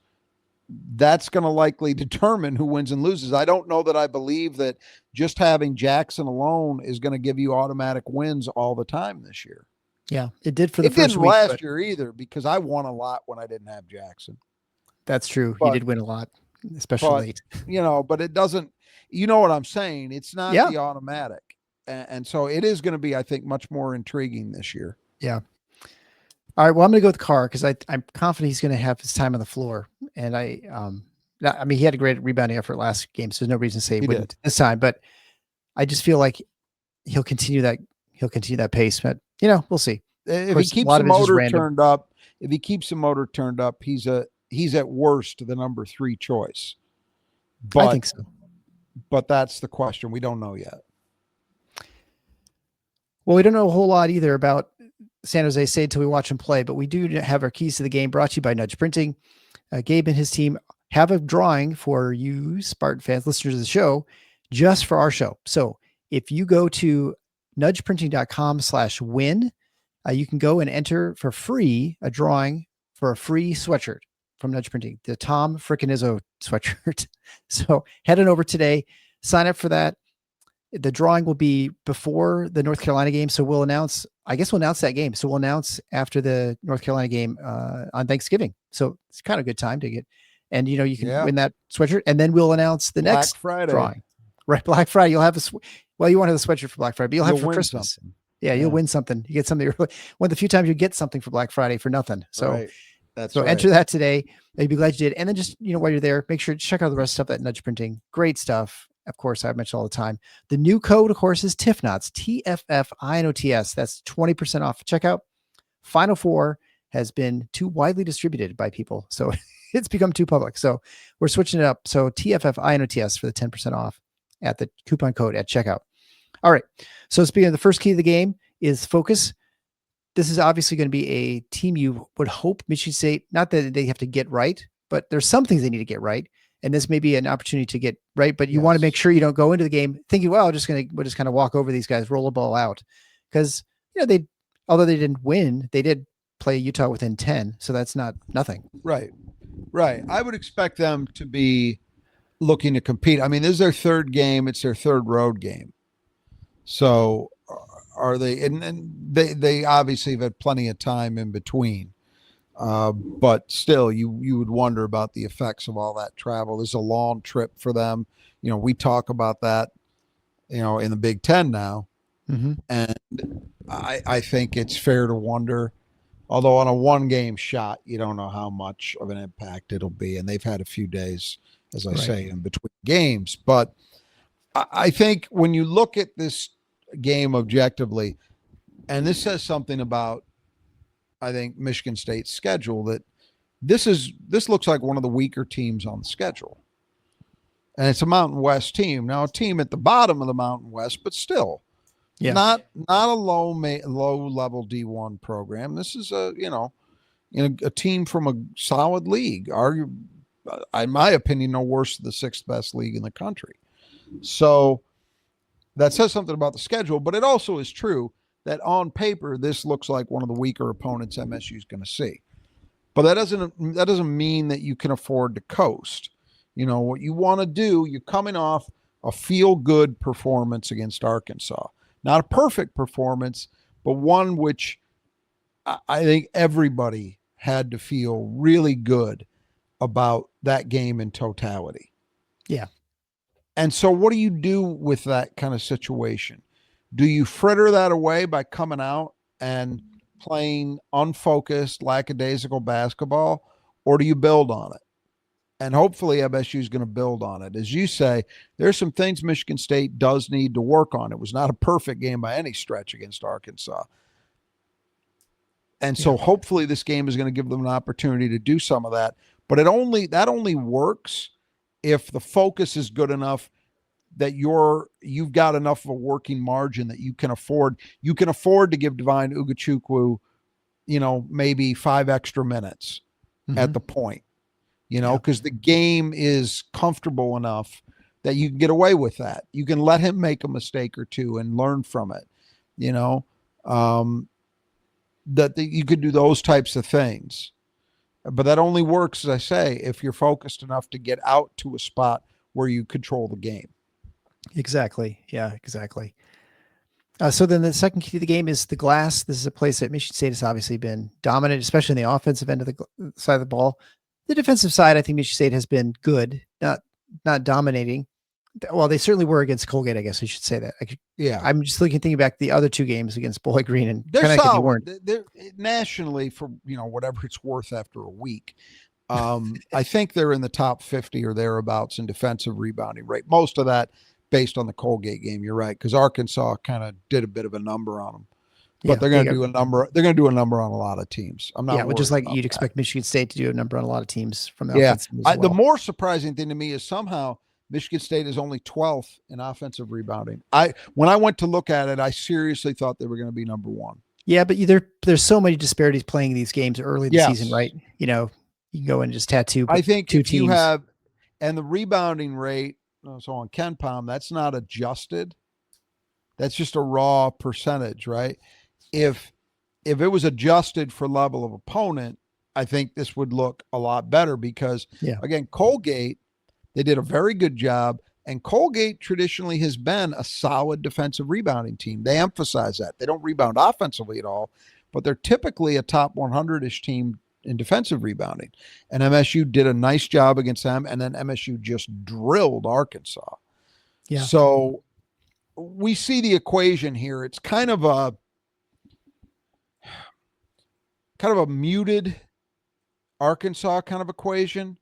that's going to likely determine who wins and loses. I don't know that I believe that just having Jackson alone is going to give you automatic wins all the time this year. Yeah, it did for the first week. Last year either, because I won a lot when I didn't have Jackson. That's true. You did win a lot, especially late. But it doesn't, you know what I'm saying? It's not the automatic. And so it is going to be, I think, much more intriguing this year. Yeah. All right. Well, I'm going to go with Carr because I'm confident he's going to have his time on the floor. And he had a great rebounding effort last game, so there's no reason to say he wouldn't this time. But I just feel like he'll continue that pace. But we'll see. If he keeps the motor turned up, he's at worst the number 3 choice. But I think so. But that's the question. We don't know yet. Well, we don't know a whole lot either about San Jose State until we watch them play, but we do have our keys to the game brought to you by Nudge Printing. Gabe and his team have a drawing for you, Spartan fans, listeners of the show, just for our show. So if you go to nudgeprinting.com/win, you can go and enter for free a drawing for a free sweatshirt from Nudge Printing, the Tom Frickin' Izzo sweatshirt. So head on over today, sign up for that. The drawing will be before the North Carolina game. So we'll announce that game. So we'll announce after the North Carolina game on Thanksgiving. So it's kind of a good time to get, and you can win that sweatshirt, and then we'll announce the next Friday drawing. Right. Black Friday. You'll have you won't have the sweatshirt for Black Friday, but you'll have it for Christmas. Something. Yeah. You'll win something. You get something early. One of the few times you get something for Black Friday for nothing. So enter that today. I'd be glad you did. And then just, while you're there, make sure to check out the rest of stuff at Nudge Printing. Great stuff. Of course, I mention all the time. The new code, of course, is TIFFNOTS, TFFINOTS. That's 20% off checkout. Final Four has been too widely distributed by people, so it's become too public. So we're switching it up. So TFFINOTS for the 10% off at the coupon code at checkout. All right. So speaking of, the first key of the game is focus. This is obviously going to be a team you would hope Michigan State, not that they have to get right, but there's some things they need to get right. And this may be an opportunity to get right, but you want to make sure you don't go into the game thinking, well, we'll just kind of walk over these guys, roll the ball out. Because, although they didn't win, they did play Utah within 10. So that's not nothing. Right. I would expect them to be looking to compete. I mean, this is their 3rd game. It's their 3rd road game. So are they, and they obviously have had plenty of time in between. But still, you would wonder about the effects of all that travel. This is a long trip for them. We talk about that, in the Big Ten now. Mm-hmm. And I think it's fair to wonder, although on a one game shot, you don't know how much of an impact it'll be. And they've had a few days, as I say, in between games. But I think when you look at this game objectively, and this says something about, I think, Michigan State's schedule, that this looks like one of the weaker teams on the schedule. And it's a Mountain West team. Now, a team at the bottom of the Mountain West, but still not a low level D1 program. This is a team from a solid league. In my opinion, no worse than the sixth best league in the country. So that says something about the schedule, but it also is true that on paper, this looks like one of the weaker opponents MSU is going to see. But that doesn't mean that you can afford to coast. You know, what you want to do, you're coming off a feel-good performance against Arkansas. Not a perfect performance, but one which I think everybody had to feel really good about that game in totality. Yeah. And so what do you do with that kind of situation? Do you fritter that away by coming out and playing unfocused, lackadaisical basketball, or do you build on it? And hopefully MSU is going to build on it. As you say, there's some things Michigan State does need to work on. It was not a perfect game by any stretch against Arkansas. And so hopefully this game is going to give them an opportunity to do some of that. But that only works if the focus is good enough that you've got enough of a working margin that you can afford to give Divine Ugachukwu, maybe 5 extra minutes at the point, because the game is comfortable enough that you can get away with that. You can let him make a mistake or two and learn from it, that you could do those types of things. But that only works, as I say, if you're focused enough to get out to a spot where you control the game. Exactly. Yeah, exactly. So then the second key to the game is the glass. This is a place that Michigan State has obviously been dominant, especially in the offensive end of the side of the ball. The defensive side, I think Michigan State has been good, not dominating. Well, they certainly were against Colgate, I guess I should say that. I'm just thinking back the other two games against Bowling Green, and they're solid. They're nationally, for whatever it's worth after a week. I think they're in the top 50 or thereabouts in defensive rebounding rate. Most of that based on the Colgate game. You're right, because Arkansas kind of did a bit of a number on them. But they're going to do a number. They're going to do a number on a lot of teams. I'm not. Yeah, just like you'd expect Michigan State to do a number on a lot of teams from the offensive as well. The more surprising thing to me is somehow Michigan State is only 12th in offensive rebounding. When I went to look at it, I seriously thought they were going to be number 1. Yeah, but there's so many disparities playing these games early in the season, right? You can go and just tattoo. I think two if teams. You have, and the rebounding rate. So on KenPom, that's not adjusted. That's just a raw percentage, right? If it was adjusted for level of opponent, I think this would look a lot better because, again, Colgate, they did a very good job. And Colgate traditionally has been a solid defensive rebounding team. They emphasize that. They don't rebound offensively at all, but they're typically a top 100-ish team in defensive rebounding. And MSU did a nice job against them, and then MSU just drilled Arkansas. Yeah. So we see the equation here. It's kind of a muted Arkansas kind of equation.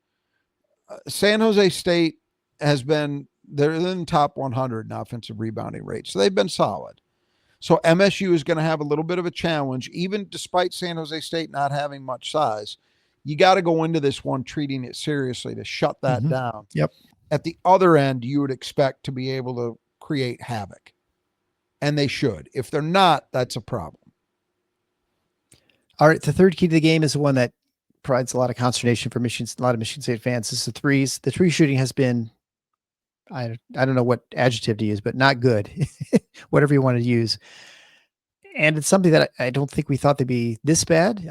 San Jose State they're in the top 100 in offensive rebounding rate. So they've been solid. So MSU is going to have a little bit of a challenge, even despite San Jose State not having much size. You got to go into this one treating it seriously to shut that down. Yep. At the other end, you would expect to be able to create havoc. And they should. If they're not, that's a problem. All right. The third key to the game is the one that provides a lot of consternation for a lot of Michigan State fans. This is the threes. The three shooting has been, I don't know what adjective to use, but not good, whatever you want to use. And it's something that I don't think we thought they'd be this bad.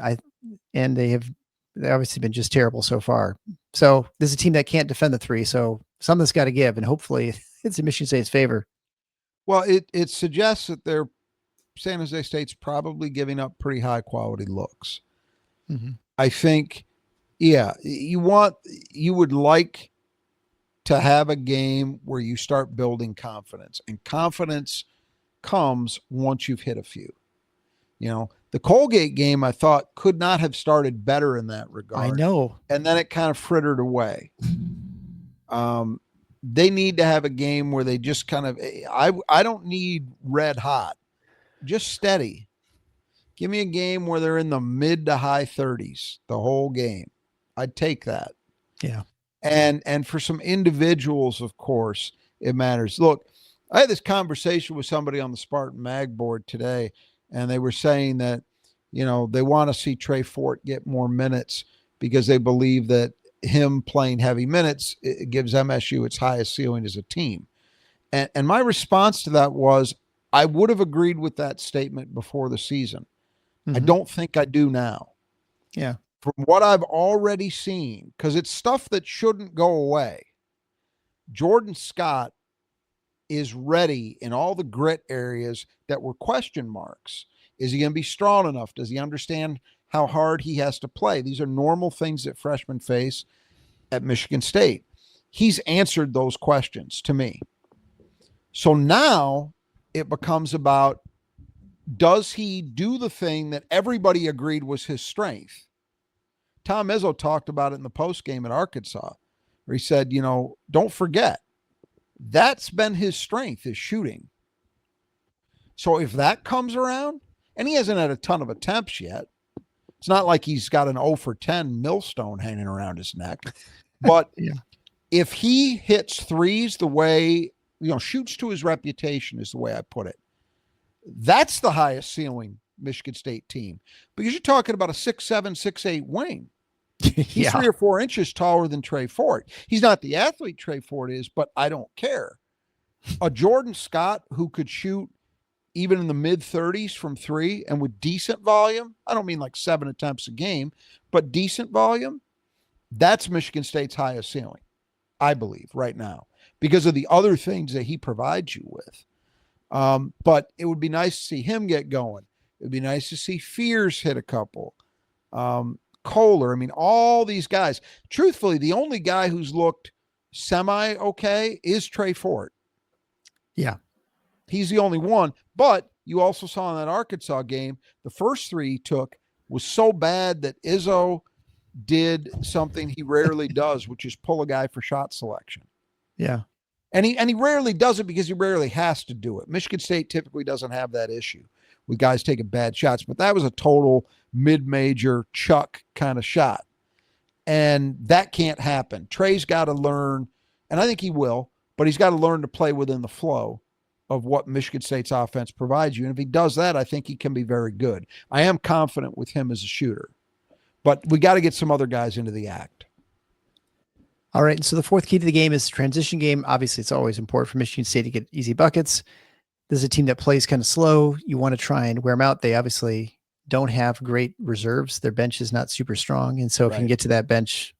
They've obviously been just terrible so far. So this is a team that can't defend the three. So something's got to give, and hopefully it's in Michigan State's favor. Well, it suggests that San Jose State's probably giving up pretty high quality looks. Mm-hmm. I think, you would like to have a game where you start building confidence, and confidence comes once you've hit a few. The Colgate game I thought could not have started better in that regard. I know. And then it kind of frittered away. They need to have a game where they just kind of, I don't need red hot, just steady. Give me a game where they're in the mid to high 30s the whole game. I'd take that. Yeah. And for some individuals, of course, it matters. Look, I had this conversation with somebody on the Spartan Mag board today, and they were saying that, they want to see Trey Fort get more minutes because they believe that him playing heavy minutes, it gives MSU its highest ceiling as a team. And my response to that was, I would have agreed with that statement before the season. Mm-hmm. I don't think I do now. Yeah. From what I've already seen, because it's stuff that shouldn't go away, Jordan Scott is ready in all the grit areas that were question marks. Is he going to be strong enough? Does he understand how hard he has to play? These are normal things that freshmen face at Michigan State. He's answered those questions to me. So now it becomes about, does he do the thing that everybody agreed was his strength? Tom Izzo talked about it in the postgame at Arkansas, where he said, don't forget, that's been his strength, is shooting. So if that comes around, and he hasn't had a ton of attempts yet, it's not like he's got an 0 for 10 millstone hanging around his neck. But yeah. If he hits threes the way, shoots to his reputation is the way I put it, that's the highest ceiling Michigan State team. Because you're talking about a 6'7", 6'8" wing. He's 3 or 4 inches taller than Trey Fort. He's not the athlete Trey Fort is, but I don't care. A Jordan Scott who could shoot even in the mid-30s from three and with decent volume, I don't mean like 7 attempts a game, but decent volume, that's Michigan State's highest ceiling, I believe, right now, because of the other things that he provides you with. But it would be nice to see him get going. It would be nice to see Fears hit a couple. Kohler, all these guys. Truthfully, the only guy who's looked semi-okay is Trey Fort. Yeah. He's the only one. But you also saw in that Arkansas game, the first 3 he took was so bad that Izzo did something he rarely does, which is pull a guy for shot selection. Yeah. And he rarely does it because he rarely has to do it. Michigan State typically doesn't have that issue with guys taking bad shots, but that was a total mid-major chuck kind of shot. And that can't happen. Trey's got to learn, and I think he will, but he's got to learn to play within the flow of what Michigan State's offense provides you. And if he does that, I think he can be very good. I am confident with him as a shooter, but we got to get some other guys into the act. All right. So the fourth key to the game is transition game. Obviously, it's always important for Michigan State to get easy buckets. This is a team that plays kind of slow. You want to try and wear them out. They obviously don't have great reserves. Their bench is not super strong. And so if you can get to that bench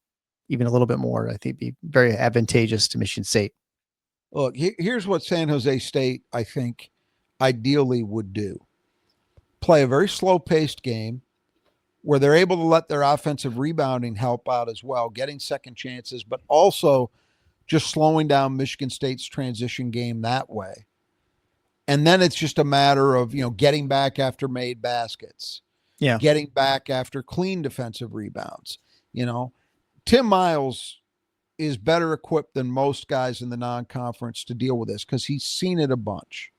even a little bit more, I think it'd be very advantageous to Michigan State. Look, here's what San Jose State, I think, ideally would do. Play a very slow-paced game where they're able to let their offensive rebounding help out as well, getting second chances, but also just slowing down Michigan State's transition game that way. And then it's just a matter of, getting back after made baskets. Yeah. Getting back after clean defensive rebounds. Tim Miles is better equipped than most guys in the non-conference to deal with this because he's seen it a bunch.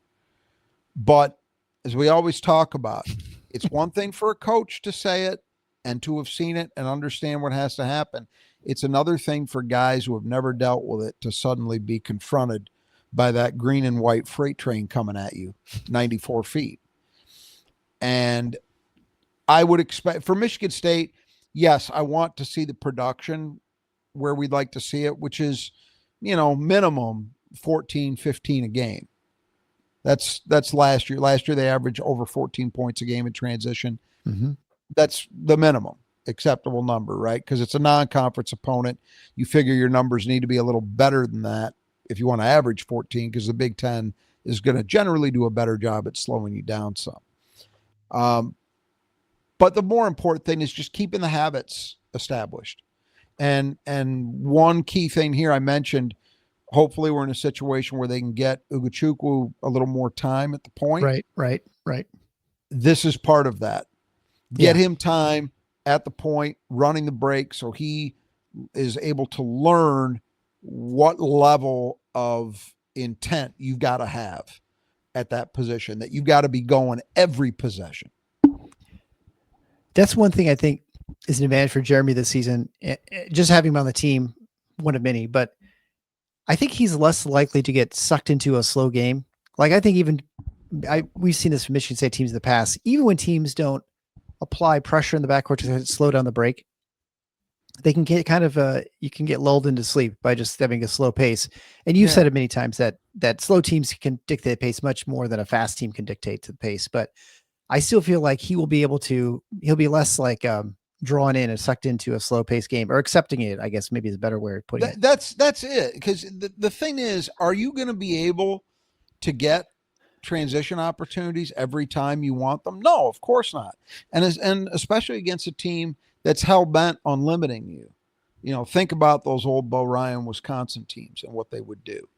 But as we always talk about, it's one thing for a coach to say it and to have seen it and understand what has to happen. It's another thing for guys who have never dealt with it to suddenly be confronted by that green and white freight train coming at you 94 feet. And I would expect for Michigan State, yes, I want to see the production where we'd like to see it, which is, minimum 14, 15 a game. That's last year. Last year, they averaged over 14 points a game in transition. Mm-hmm. That's the minimum acceptable number, right? Because it's a non-conference opponent. You figure your numbers need to be a little better than that if you want to average 14, because the Big Ten is going to generally do a better job at slowing you down some. But the more important thing is just keeping the habits established. And one key thing here I mentioned Hopefully we're in a situation where they can get Ugochukwu a little more time at the point. Right. This is part of that. Yeah. Get him time at the point, running the break, so he is able to learn what level of intent you've got to have at that position, that you've got to be going every possession. That's one thing I think is an advantage for Jeremy this season. Just having him on the team, one of many, but I think he's less likely to get sucked into a slow game. Like I think we've seen this from Michigan State teams in the past, even when teams don't apply pressure in the backcourt to slow down the break, they can get kind of you can get lulled into sleep by just having a slow pace. And you've said it many times that slow teams can dictate the pace much more than a fast team can dictate the pace. But I still feel like he'll be less like drawn in and sucked into a slow pace game, or accepting it, I guess maybe is a better way of putting it. That's it. Because the thing is, are you going to be able to get transition opportunities every time you want them? No, of course not. And especially against a team that's hell bent on limiting you. You know, think about those old Bo Ryan Wisconsin teams and what they would do.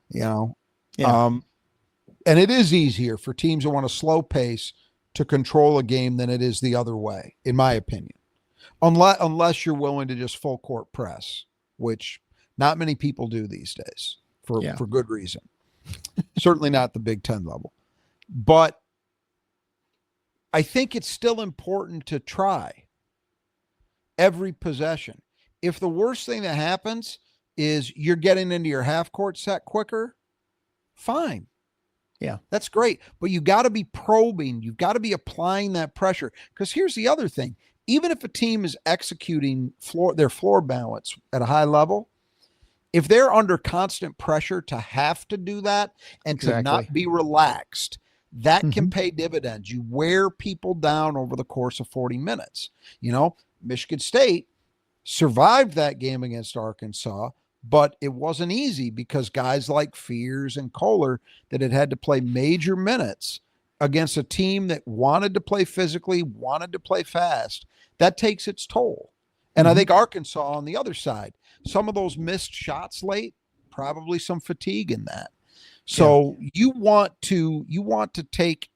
You know, and it is easier for teams that want a slow pace to control a game than it is the other way, in my opinion. Unless you're willing to just full court press, which not many people do these days for good reason. Certainly not the Big Ten level. But I think it's still important to try every possession. If the worst thing that happens is you're getting into your half court set quicker, fine. Yeah, that's great. But you got to be probing. You've got to be applying that pressure. Because here's the other thing. Even if a team is executing their floor balance at a high level, if they're under constant pressure to have to do that and to not be relaxed, that can pay dividends. You wear people down over the course of 40 minutes. You know, Michigan State survived that game against Arkansas, but it wasn't easy because guys like Fears and Kohler that had to play major minutes against a team that wanted to play physically, wanted to play fast, that takes its toll. And I think Arkansas on the other side, some of those missed shots late, probably some fatigue in that. So you want to take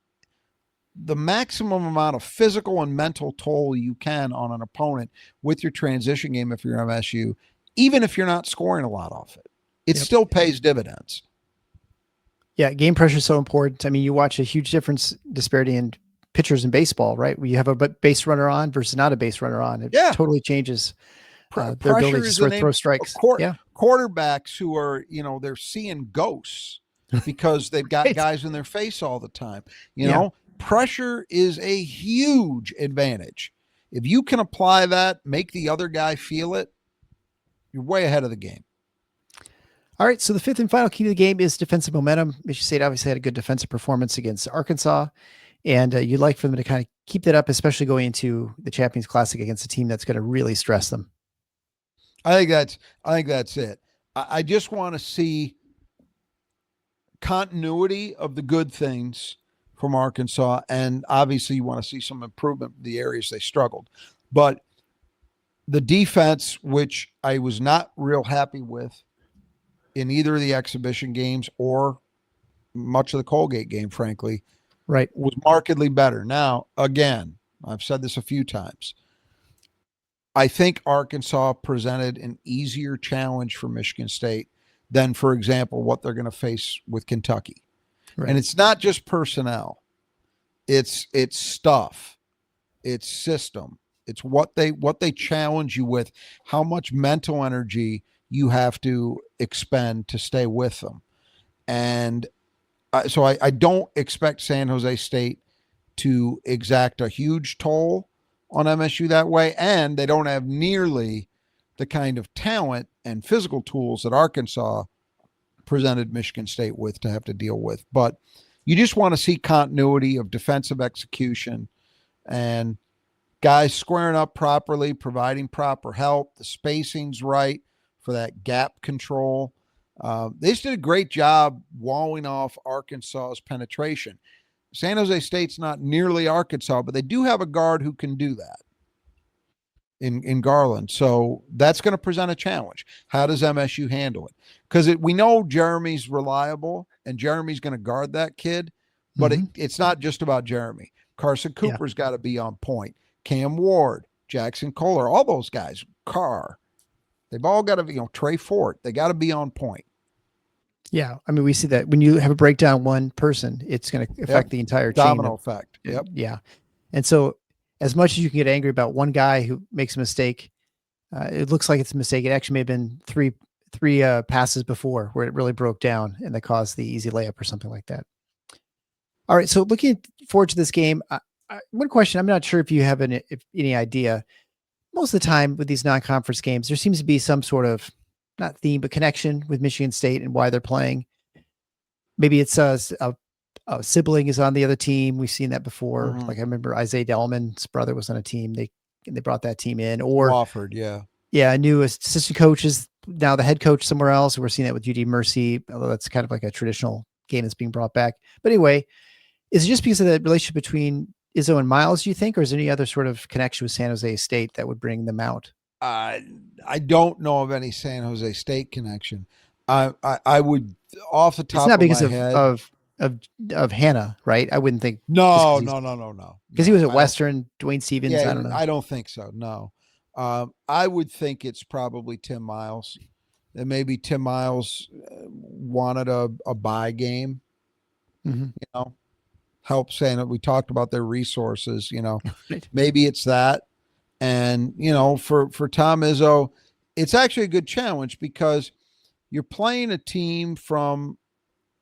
the maximum amount of physical and mental toll you can on an opponent with your transition game if you're MSU, even if you're not scoring a lot off it. It still pays dividends. Yeah, game pressure is so important. I mean, you watch a huge disparity in pitchers in baseball, right? Where you have a base runner on versus not a base runner on. It totally changes their ability to throw strikes. Quarterbacks who are, they're seeing ghosts because they've got guys in their face all the time. You know, pressure is a huge advantage. If you can apply that, make the other guy feel it, you're way ahead of the game. All right, so the fifth and final key to the game is defensive momentum. Michigan State obviously had a good defensive performance against Arkansas, and you'd like for them to kind of keep that up, especially going into the Champions Classic against a team that's going to really stress them. I think that's it. I just want to see continuity of the good things from Arkansas, and obviously you want to see some improvement in the areas they struggled. But the defense, which I was not real happy with in either of the exhibition games or much of the Colgate game, frankly, was markedly better. Now, again, I've said this a few times. I think Arkansas presented an easier challenge for Michigan State than, for example, what they're going to face with Kentucky. Right. And it's not just personnel. It's stuff. It's system. It's what they challenge you with, how much mental energy you have to expend to stay with them. And so I don't expect San Jose State to exact a huge toll on MSU that way. And they don't have nearly the kind of talent and physical tools that Arkansas presented Michigan State with to have to deal with. But you just want to see continuity of defensive execution and guys squaring up properly, providing proper help, the spacing's right for that gap control. They just did a great job walling off Arkansas's penetration. San Jose State's not nearly Arkansas, but they do have a guard who can do that. in Garland. So that's going to present a challenge. How does MSU handle it? Because we know Jeremy's reliable and Jeremy's going to guard that kid, but it's not just about Jeremy. Carson Cooper's got to be on point. Cam Ward, Jackson Kohler, all those guys, Carr, they've all got to, Trey Fort, they got to be on point. Yeah. I mean, we see that when you have a breakdown one person, it's going to affect the entire domino chain effect. Yep. Yeah. And so as much as you can get angry about one guy who makes a mistake, it looks like it's a mistake. It actually may have been three passes before where it really broke down and that caused the easy layup or something like that. All right. So looking forward to this game, one question, I'm not sure if you have any idea. Most of the time with these non-conference games, there seems to be some sort of, not theme, but connection with Michigan State and why they're playing. Maybe it's a sibling is on the other team. We've seen that before. Like I remember Isaiah Delman's brother was on a team. They brought that team in. Or Wofford, yeah. Yeah, a new assistant coach is now the head coach somewhere else. We're seeing that with UD Mercy, although that's kind of like a traditional game that's being brought back. But anyway, is it just because of the relationship between Izzo and Miles, do you think, or is there any other sort of connection with San Jose State that would bring them out? I don't know of any San Jose State connection. I would, off the top it's not of because my head, of Hannah, right? I wouldn't think. No. Because he was at Western, Dwayne Stevens. Yeah, I don't know. I don't think so. No. I would think it's probably Tim Miles. And maybe Tim Miles wanted a bye game. Help saying that we talked about their resources, Right. Maybe it's that. And, for Tom Izzo, it's actually a good challenge because you're playing a team from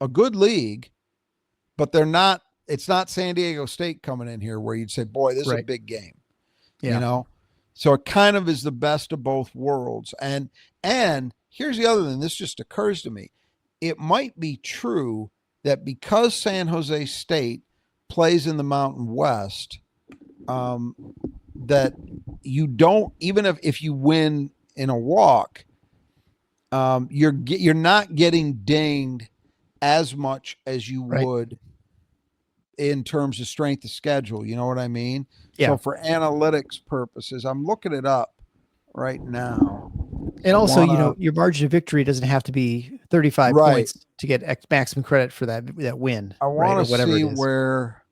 a good league, but it's not San Diego State coming in here where you'd say, boy, this is a big game, So it kind of is the best of both worlds. And here's the other thing. This just occurs to me. It might be true that because San Jose State plays in the Mountain West, that you don't, even if you win in a walk, you're not getting dinged as much as you would in terms of strength of schedule. You know what I mean? Yeah. So for analytics purposes, I'm looking it up right now. And also, your margin of victory doesn't have to be 35 points to get maximum credit for that win. I want to see where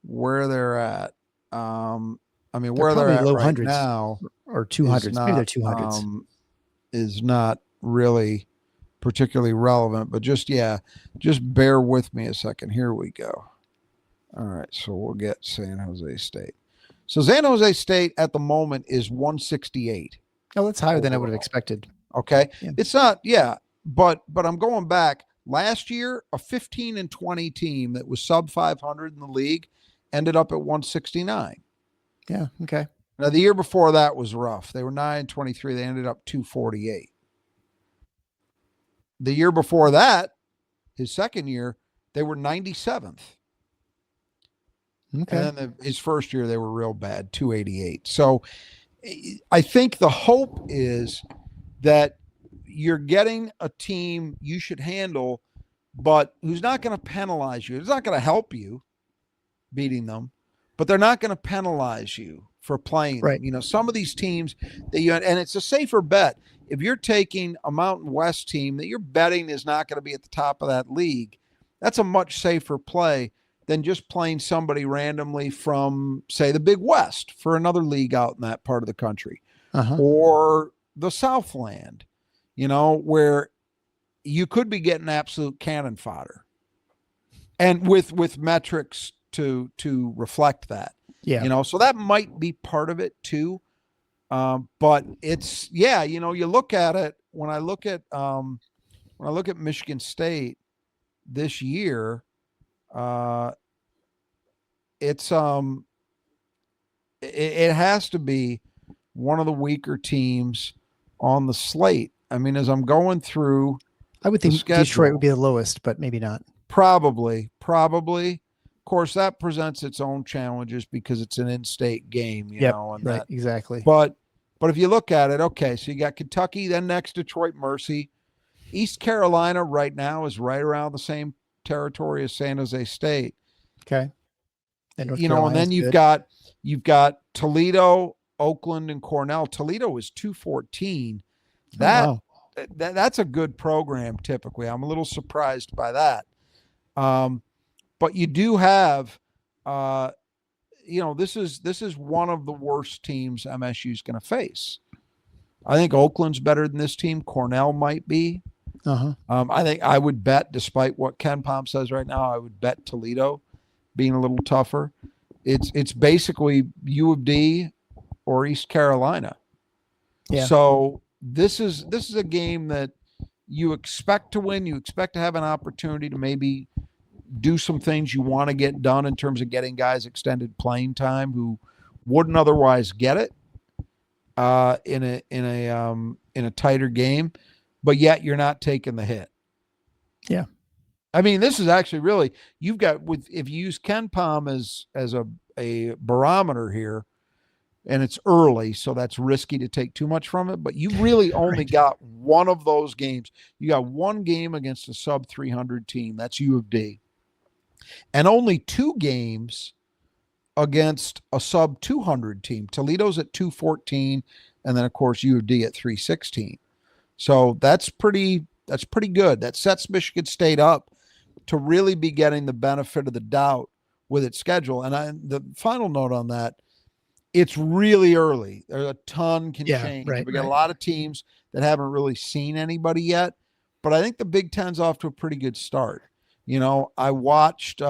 they're at. I mean, where they're at low right hundreds now, or 200s, maybe they're 200s, is not really particularly relevant. But just bear with me a second. Here we go. All right, so we'll get San Jose State. So San Jose State at the moment is 168. Oh, that's higher than I would have expected. Okay, it's not. Yeah, but I'm going back. Last year, a 15-20 team that was sub 500 in the league ended up at 169. Yeah. Okay. Now the year before that was rough. They were 9-23. They ended up 248. The year before that, his second year, they were 97th. Okay. And then his first year, they were real bad, 288. So I think the hope is that you're getting a team you should handle, but who's not going to penalize you. It's not going to help you beating them, but they're not going to penalize you for playing them. Some of these teams and it's a safer bet. If you're taking a Mountain West team that you're betting is not going to be at the top of that league, that's a much safer play than just playing somebody randomly from, say, the Big West for another league out in that part of the country, or the Southland, where you could be getting absolute cannon fodder, and with metrics to reflect that. Yeah. So that might be part of it too. But it's, you look at it, when I look at Michigan State this year, it's it has to be one of the weaker teams on the slate. I mean, as I'm going through, I would think Detroit would be the lowest, but maybe not. Probably. Of course, that presents its own challenges because it's an in-state game, you know, and right, exactly. But if you look at it, okay, so you got Kentucky, then next Detroit Mercy. East Carolina right now is right around the same territory as San Jose State. Okay. And then you've got Toledo Oakland and Cornell. Toledo is 214. Wow. That's a good program. Typically, I'm a little surprised by that. But you do have, this is one of the worst teams MSU is going to face. I think Oakland's better than this team. Cornell might be. I think I would bet, despite what Ken Palm says right now, I would bet Toledo being a little tougher. It's basically U of D or East Carolina. Yeah. So this is a game that you expect to win. You expect to have an opportunity to maybe do some things you want to get done in terms of getting guys extended playing time who wouldn't otherwise get it in a tighter game, but yet you're not taking the hit. Yeah. I mean, this is actually really, you've got, if you use Ken Palm as a barometer here, and it's early, so that's risky to take too much from it, but you really only got one of those games. You got one game against a sub 300 team. That's U of D. And only two games against a sub 200 team. Toledo's at 214, and then of course U of D at 316. So that's pretty good. That sets Michigan State up to really be getting the benefit of the doubt with its schedule. And the final note on that, it's really early. There's a ton can change. We got a lot of teams that haven't really seen anybody yet, but I think the Big Ten's off to a pretty good start. I watched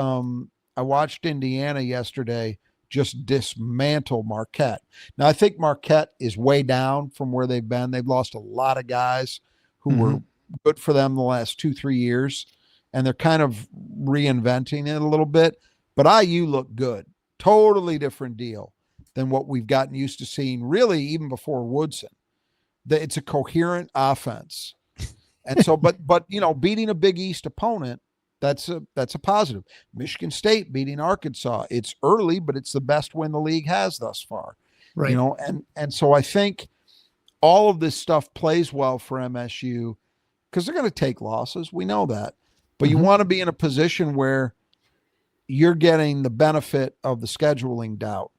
Indiana yesterday just dismantle Marquette. Now I think Marquette is way down from where they've been. They've lost a lot of guys who were good for them the last 2-3 years, and they're kind of reinventing it a little bit. But IU looked good. Totally different deal than what we've gotten used to seeing, really, even before Woodson. It's a coherent offense. And so, but beating a Big East opponent, that's a positive. Michigan State beating Arkansas. It's early, but it's the best win the league has thus far. Right. And so I think all of this stuff plays well for MSU because they're going to take losses. We know that. But you want to be in a position where you're getting the benefit of the scheduling doubt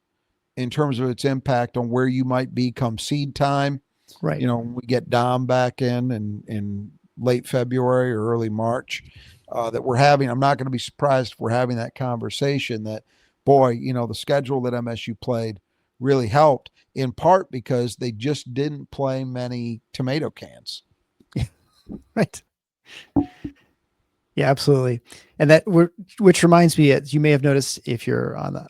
in terms of its impact on where you might be come seed time. Right. We get Dom back in late February or early March. That we're having, I'm not going to be surprised if we're having that conversation that, boy, the schedule that MSU played really helped, in part because they just didn't play many tomato cans. Right. Yeah, absolutely. And which reminds me, as you may have noticed if you're on the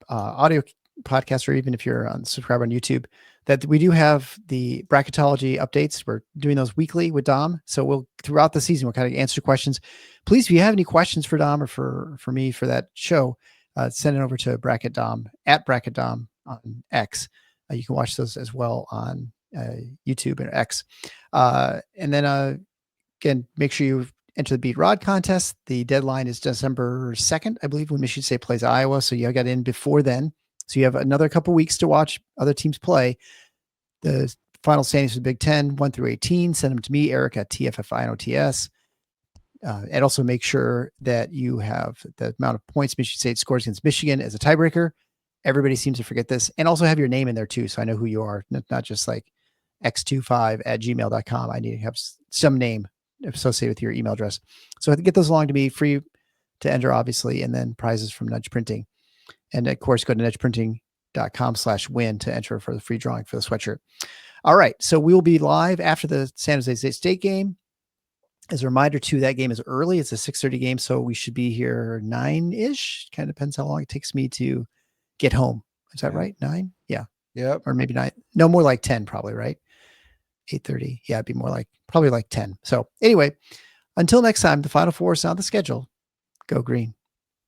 audio podcast or even if you're on subscribe on YouTube, that we do have the bracketology updates. We're doing those weekly with Dom. So throughout the season, we'll kind of answer questions. Please, if you have any questions for Dom or for me for that show, send it over to Bracket Dom at Bracket Dom on X. You can watch those as well on YouTube and X. And then again, make sure you enter the Beat Rod contest. The deadline is December 2nd, I believe, when Michigan State plays Iowa. So you got in before then. So you have another couple weeks to watch other teams play. The final standings for the Big Ten, 1 through 18. Send them to me, Eric at TFFINOTS. And also make sure that you have the amount of points Michigan State scores against Michigan as a tiebreaker. Everybody seems to forget this. And also have your name in there too, so I know who you are. Not just like x25@gmail.com. I need to have some name associated with your email address. So get those along to me, free to enter, obviously, and then prizes from Nudge Printing. And of course, go to nudgeprinting.com/win to enter for the free drawing for the sweatshirt. All right. So we will be live after the San Jose State game. As a reminder, too, that game is early. It's a 6:30 game. So we should be here 9-ish. Kind of depends how long it takes me to get home. Is that right? 9? Yeah. Yep. Or maybe 9. No, more like 10 probably, right? 8:30. Yeah, it'd be more like probably like 10. So anyway, until next time, the Final Four is on the schedule. Go Green.